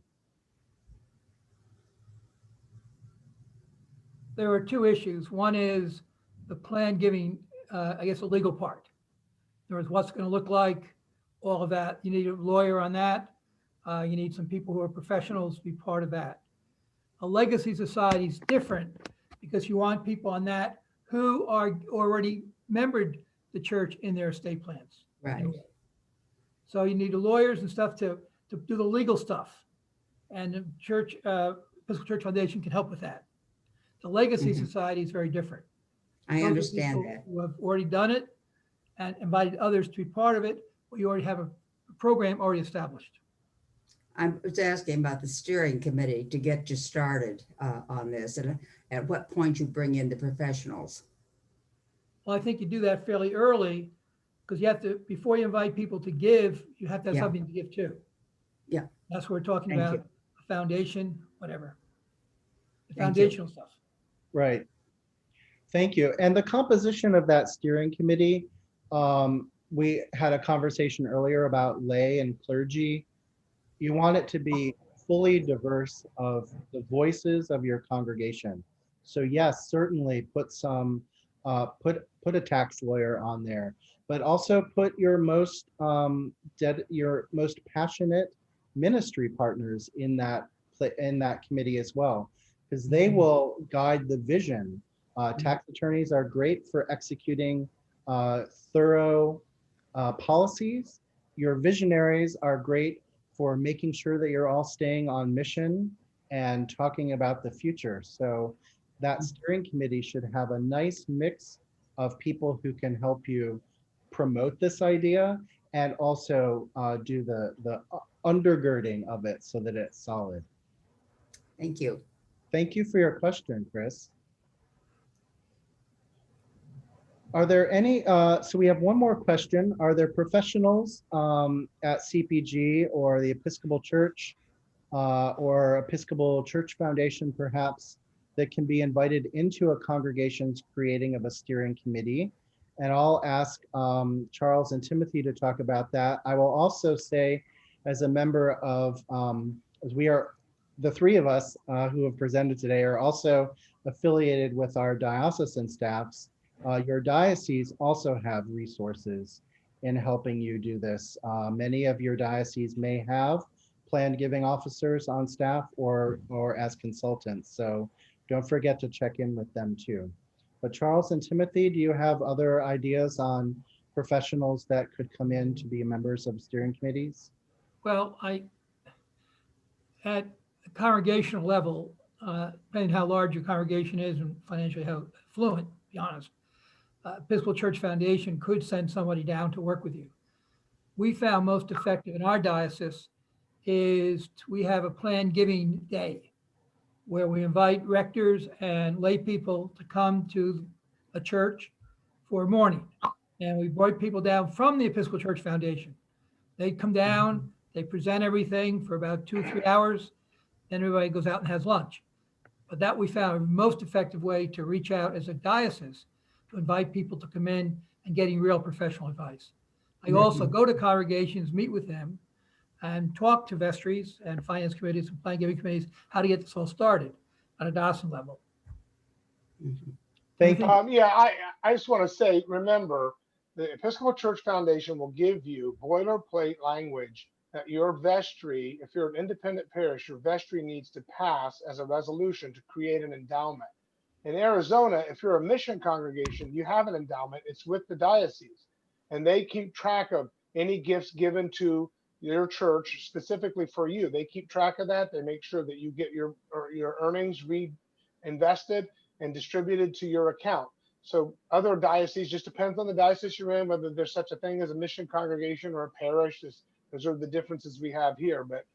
There are two issues. One is the plan giving, I guess, the legal part. In other words, what's going to look like, all of that. You need a lawyer on that. You need some people who are professionals to be part of that. A legacy society is different because you want people on that who are already membered the church in their estate plans. Right. So you need the lawyers and stuff to do the legal stuff. And the church, Episcopal Church Foundation can help with that. The legacy Mhm. society is very different. I Those are understand people that. who have already done it and invited others to be part of it, but you already have a program already established. I was asking about the steering committee to get you started on this, and at what point you bring in the professionals. Well, I think you do that fairly early because you have to, before you invite people to give, you have to have Yeah. something to give to. Yeah. That's what we're talking Thank about, you. a foundation, whatever. The Thank you. foundational stuff. Right. Thank you. And the composition of that steering committee, we had a conversation earlier about lay and clergy. You want it to be fully diverse of the voices of your congregation. So yes, certainly put some, put a tax lawyer on there, but also put your most passionate ministry partners in that committee as well, because they will guide the vision. Tax attorneys are great for executing thorough policies. Your visionaries are great for making sure that you're all staying on mission and talking about the future. So that steering committee should have a nice mix of people who can help you promote this idea and also do the undergirding of it so that it's solid. Thank you. Thank you for your question, Chris. Are there any, so we have one more question. Are there professionals at CPG or the Episcopal Church or Episcopal Church Foundation perhaps that can be invited into a congregation's creating of a steering committee? And I'll ask Charles and Timothy to talk about that. I will also say, as a member of, as we are, the three of us who have presented today are also affiliated with our diocesan staffs. Your diocese also have resources in helping you do this. Many of your dioceses may have planned giving officers on staff or as consultants. So don't forget to check in with them too. But Charles and Timothy, do you have other ideas on professionals that could come in to be members of steering committees? Well, at the congregational level, depending how large your congregation is and financially how affluent, to be honest, Episcopal Church Foundation could send somebody down to work with you. We found most effective in our diocese is we have a planned giving day where we invite rectors and lay people to come to a church for a morning. And we brought people down from the Episcopal Church Foundation. They come down, they present everything for about 2-3 hours, then everybody goes out and has lunch. But that we found a most effective way to reach out as a diocese to invite people to come in and getting real professional advice. I also go to congregations, meet with them, and talk to vestries and finance committees and plan giving committees how to get this all started at a diocesan level. Thank you. Yeah, I just want to say, remember, the Episcopal Church Foundation will give you boilerplate language that your vestry, if you're an independent parish, your vestry needs to pass as a resolution to create an endowment. In Arizona, if you're a mission congregation, you have an endowment. It's with the diocese, and they keep track of any gifts given to your church specifically for you. They keep track of that. They make sure that you get your earnings reinvested and distributed to your account. So other dioceses, just depends on the diocese you're in, whether there's such a thing as a mission congregation or a parish. Those are the differences we have here, but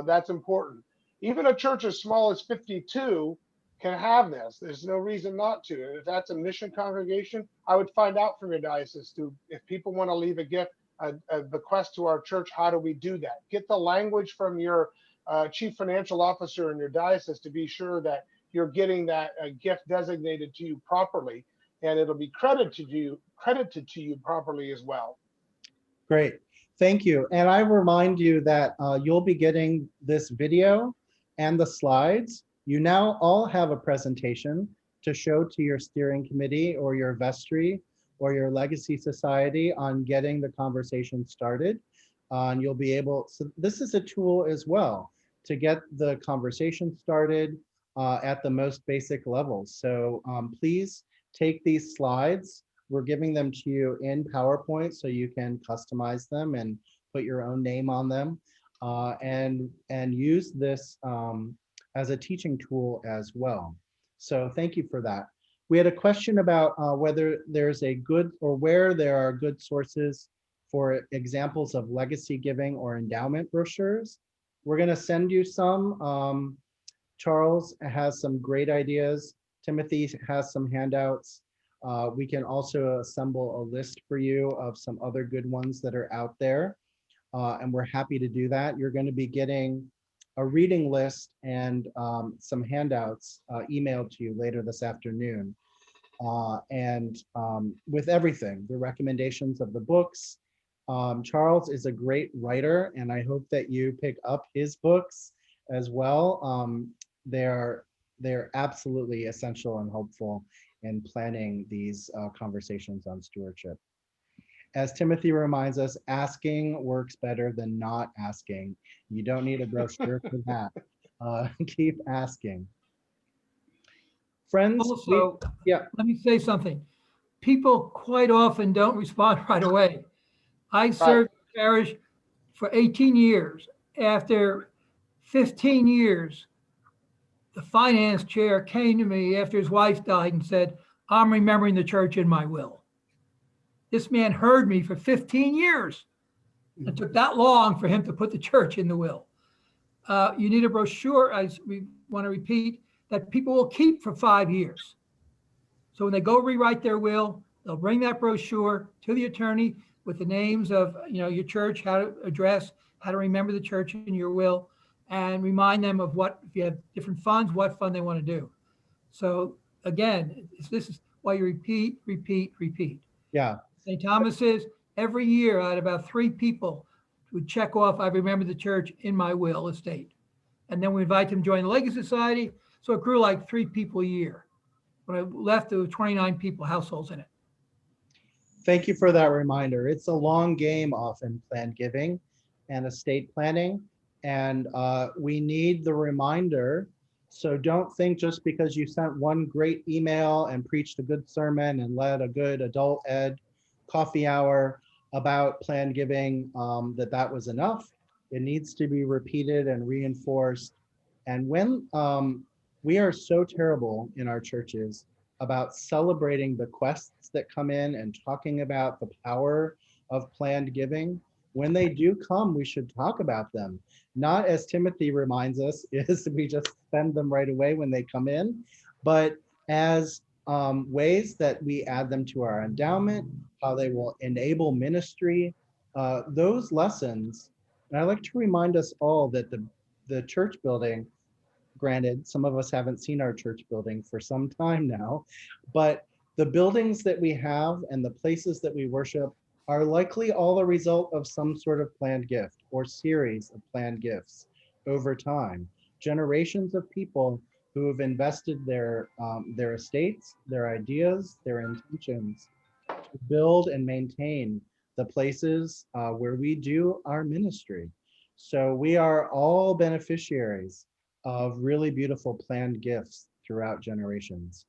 that's important. Even a church as small as 52 can have this. There's no reason not to. If that's a mission congregation, I would find out from your diocese if people want to leave a gift, a bequest to our church, how do we do that? Get the language from your chief financial officer in your diocese to be sure that you're getting that gift designated to you properly, and it'll be credited to you properly as well. Great, thank you. And I remind you that you'll be getting this video and the slides. You now all have a presentation to show to your steering committee or your vestry or your legacy society on getting the conversation started. And you'll be able, so this is a tool as well to get the conversation started at the most basic levels. So please take these slides. We're giving them to you in PowerPoint so you can customize them and put your own name on them, and use this as a teaching tool as well. So thank you for that. We had a question about whether there's a good, or where there are good sources for examples of legacy giving or endowment brochures. We're going to send you some. Charles has some great ideas. Timothy has some handouts. We can also assemble a list for you of some other good ones that are out there. And we're happy to do that. You're going to be getting a reading list and some handouts emailed to you later this afternoon. With everything, the recommendations of the books. Charles is a great writer, and I hope that you pick up his books as well. They're absolutely essential and helpful in planning these conversations on stewardship. As Timothy reminds us, asking works better than not asking. You don't need a brochure for that. Keep asking. Friends, Also, yeah. let me say something. People quite often don't respond right away. I served the parish for 18 years. After 15 years, the finance chair came to me after his wife died and said, "I'm remembering the church in my will." This man heard me for 15 years. It took that long for him to put the church in the will. You need a brochure, as we want to repeat, that people will keep for 5 years. So when they go rewrite their will, they'll bring that brochure to the attorney with the names of your church, how to address, how to remember the church in your will, and remind them of what, if you have different funds, what fund they want to do. So again, this is why you repeat, repeat, repeat. Yeah. St. Thomas's, every year I had about 3 people would check off, "I remember the church in my will estate." And then we invite them to join the Legacy Society. So it grew like 3 people a year. When I left, there were 29 people, households in it. Thank you for that reminder. It's a long game often, planned giving and estate planning. And we need the reminder. So don't think just because you sent one great email and preached a good sermon and led a good adult ed coffee hour about planned giving, that was enough. It needs to be repeated and reinforced. And when we are so terrible in our churches about celebrating bequests that come in and talking about the power of planned giving, when they do come, we should talk about them. Not, as Timothy reminds us, is we just spend them right away when they come in, but as ways that we add them to our endowment, how they will enable ministry, those lessons. And I like to remind us all that the church building, granted, some of us haven't seen our church building for some time now, but the buildings that we have and the places that we worship are likely all a result of some sort of planned gift or series of planned gifts over time. Generations of people who have invested their estates, their ideas, their intentions to build and maintain the places where we do our ministry. So we are all beneficiaries of really beautiful planned gifts throughout generations.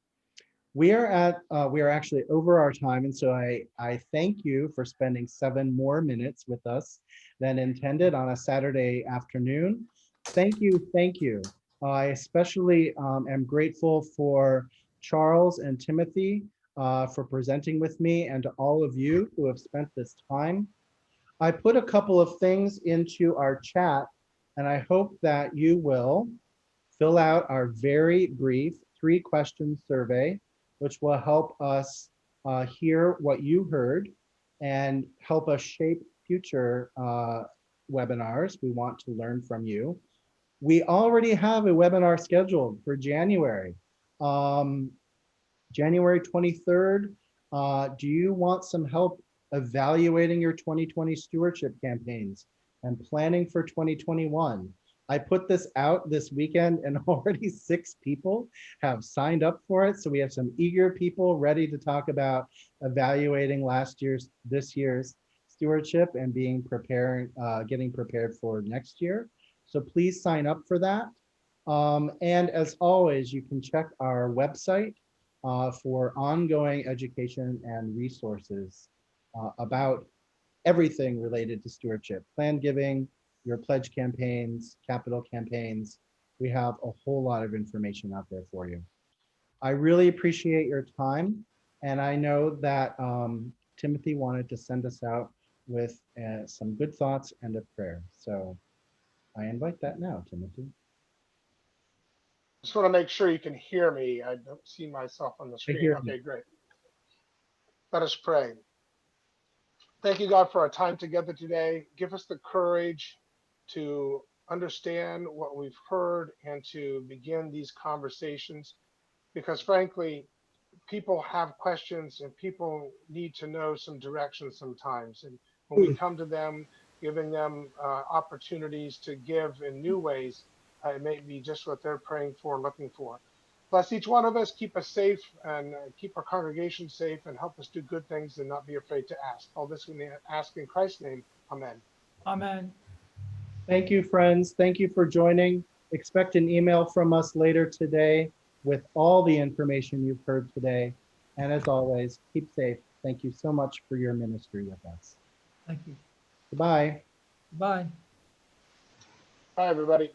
We are actually over our time, and so I thank you for spending 7 more minutes with us than intended on a Saturday afternoon. Thank you, thank you. I especially am grateful for Charles and Timothy for presenting with me, and to all of you who have spent this time. I put a couple of things into our chat, and I hope that you will fill out our very brief 3-question survey, which will help us hear what you heard and help us shape future webinars. We want to learn from you. We already have a webinar scheduled for January. January 23rd. Do you want some help evaluating your 2020 stewardship campaigns and planning for 2021? I put this out this weekend and already 6 people have signed up for it. So we have some eager people ready to talk about evaluating this year's stewardship and getting prepared for next year. So please sign up for that. And as always, you can check our website for ongoing education and resources about everything related to stewardship, planned giving, your pledge campaigns, capital campaigns. We have a whole lot of information out there for you. I really appreciate your time. And I know that Timothy wanted to send us out with some good thoughts and a prayer. So I invite that now, Timothy. Just want to make sure you can hear me. I don't see myself on the screen. hear Okay, you. great. Let us pray. Thank you, God, for our time together today. Give us the courage to understand what we've heard and to begin these conversations, because frankly, people have questions and people need to know some direction sometimes. And when we come to them, giving them opportunities to give in new ways, it may be just what they're praying for, looking for. Bless each one of us, keep us safe, and keep our congregation safe, and help us do good things and not be afraid to ask. All this we may ask in Christ's name. Amen. Amen. Thank you, friends. Thank you for joining. Expect an email from us later today with all the information you've heard today. And as always, keep safe. Thank you so much for your ministry with us. Thank you. Goodbye. Bye. Bye, everybody.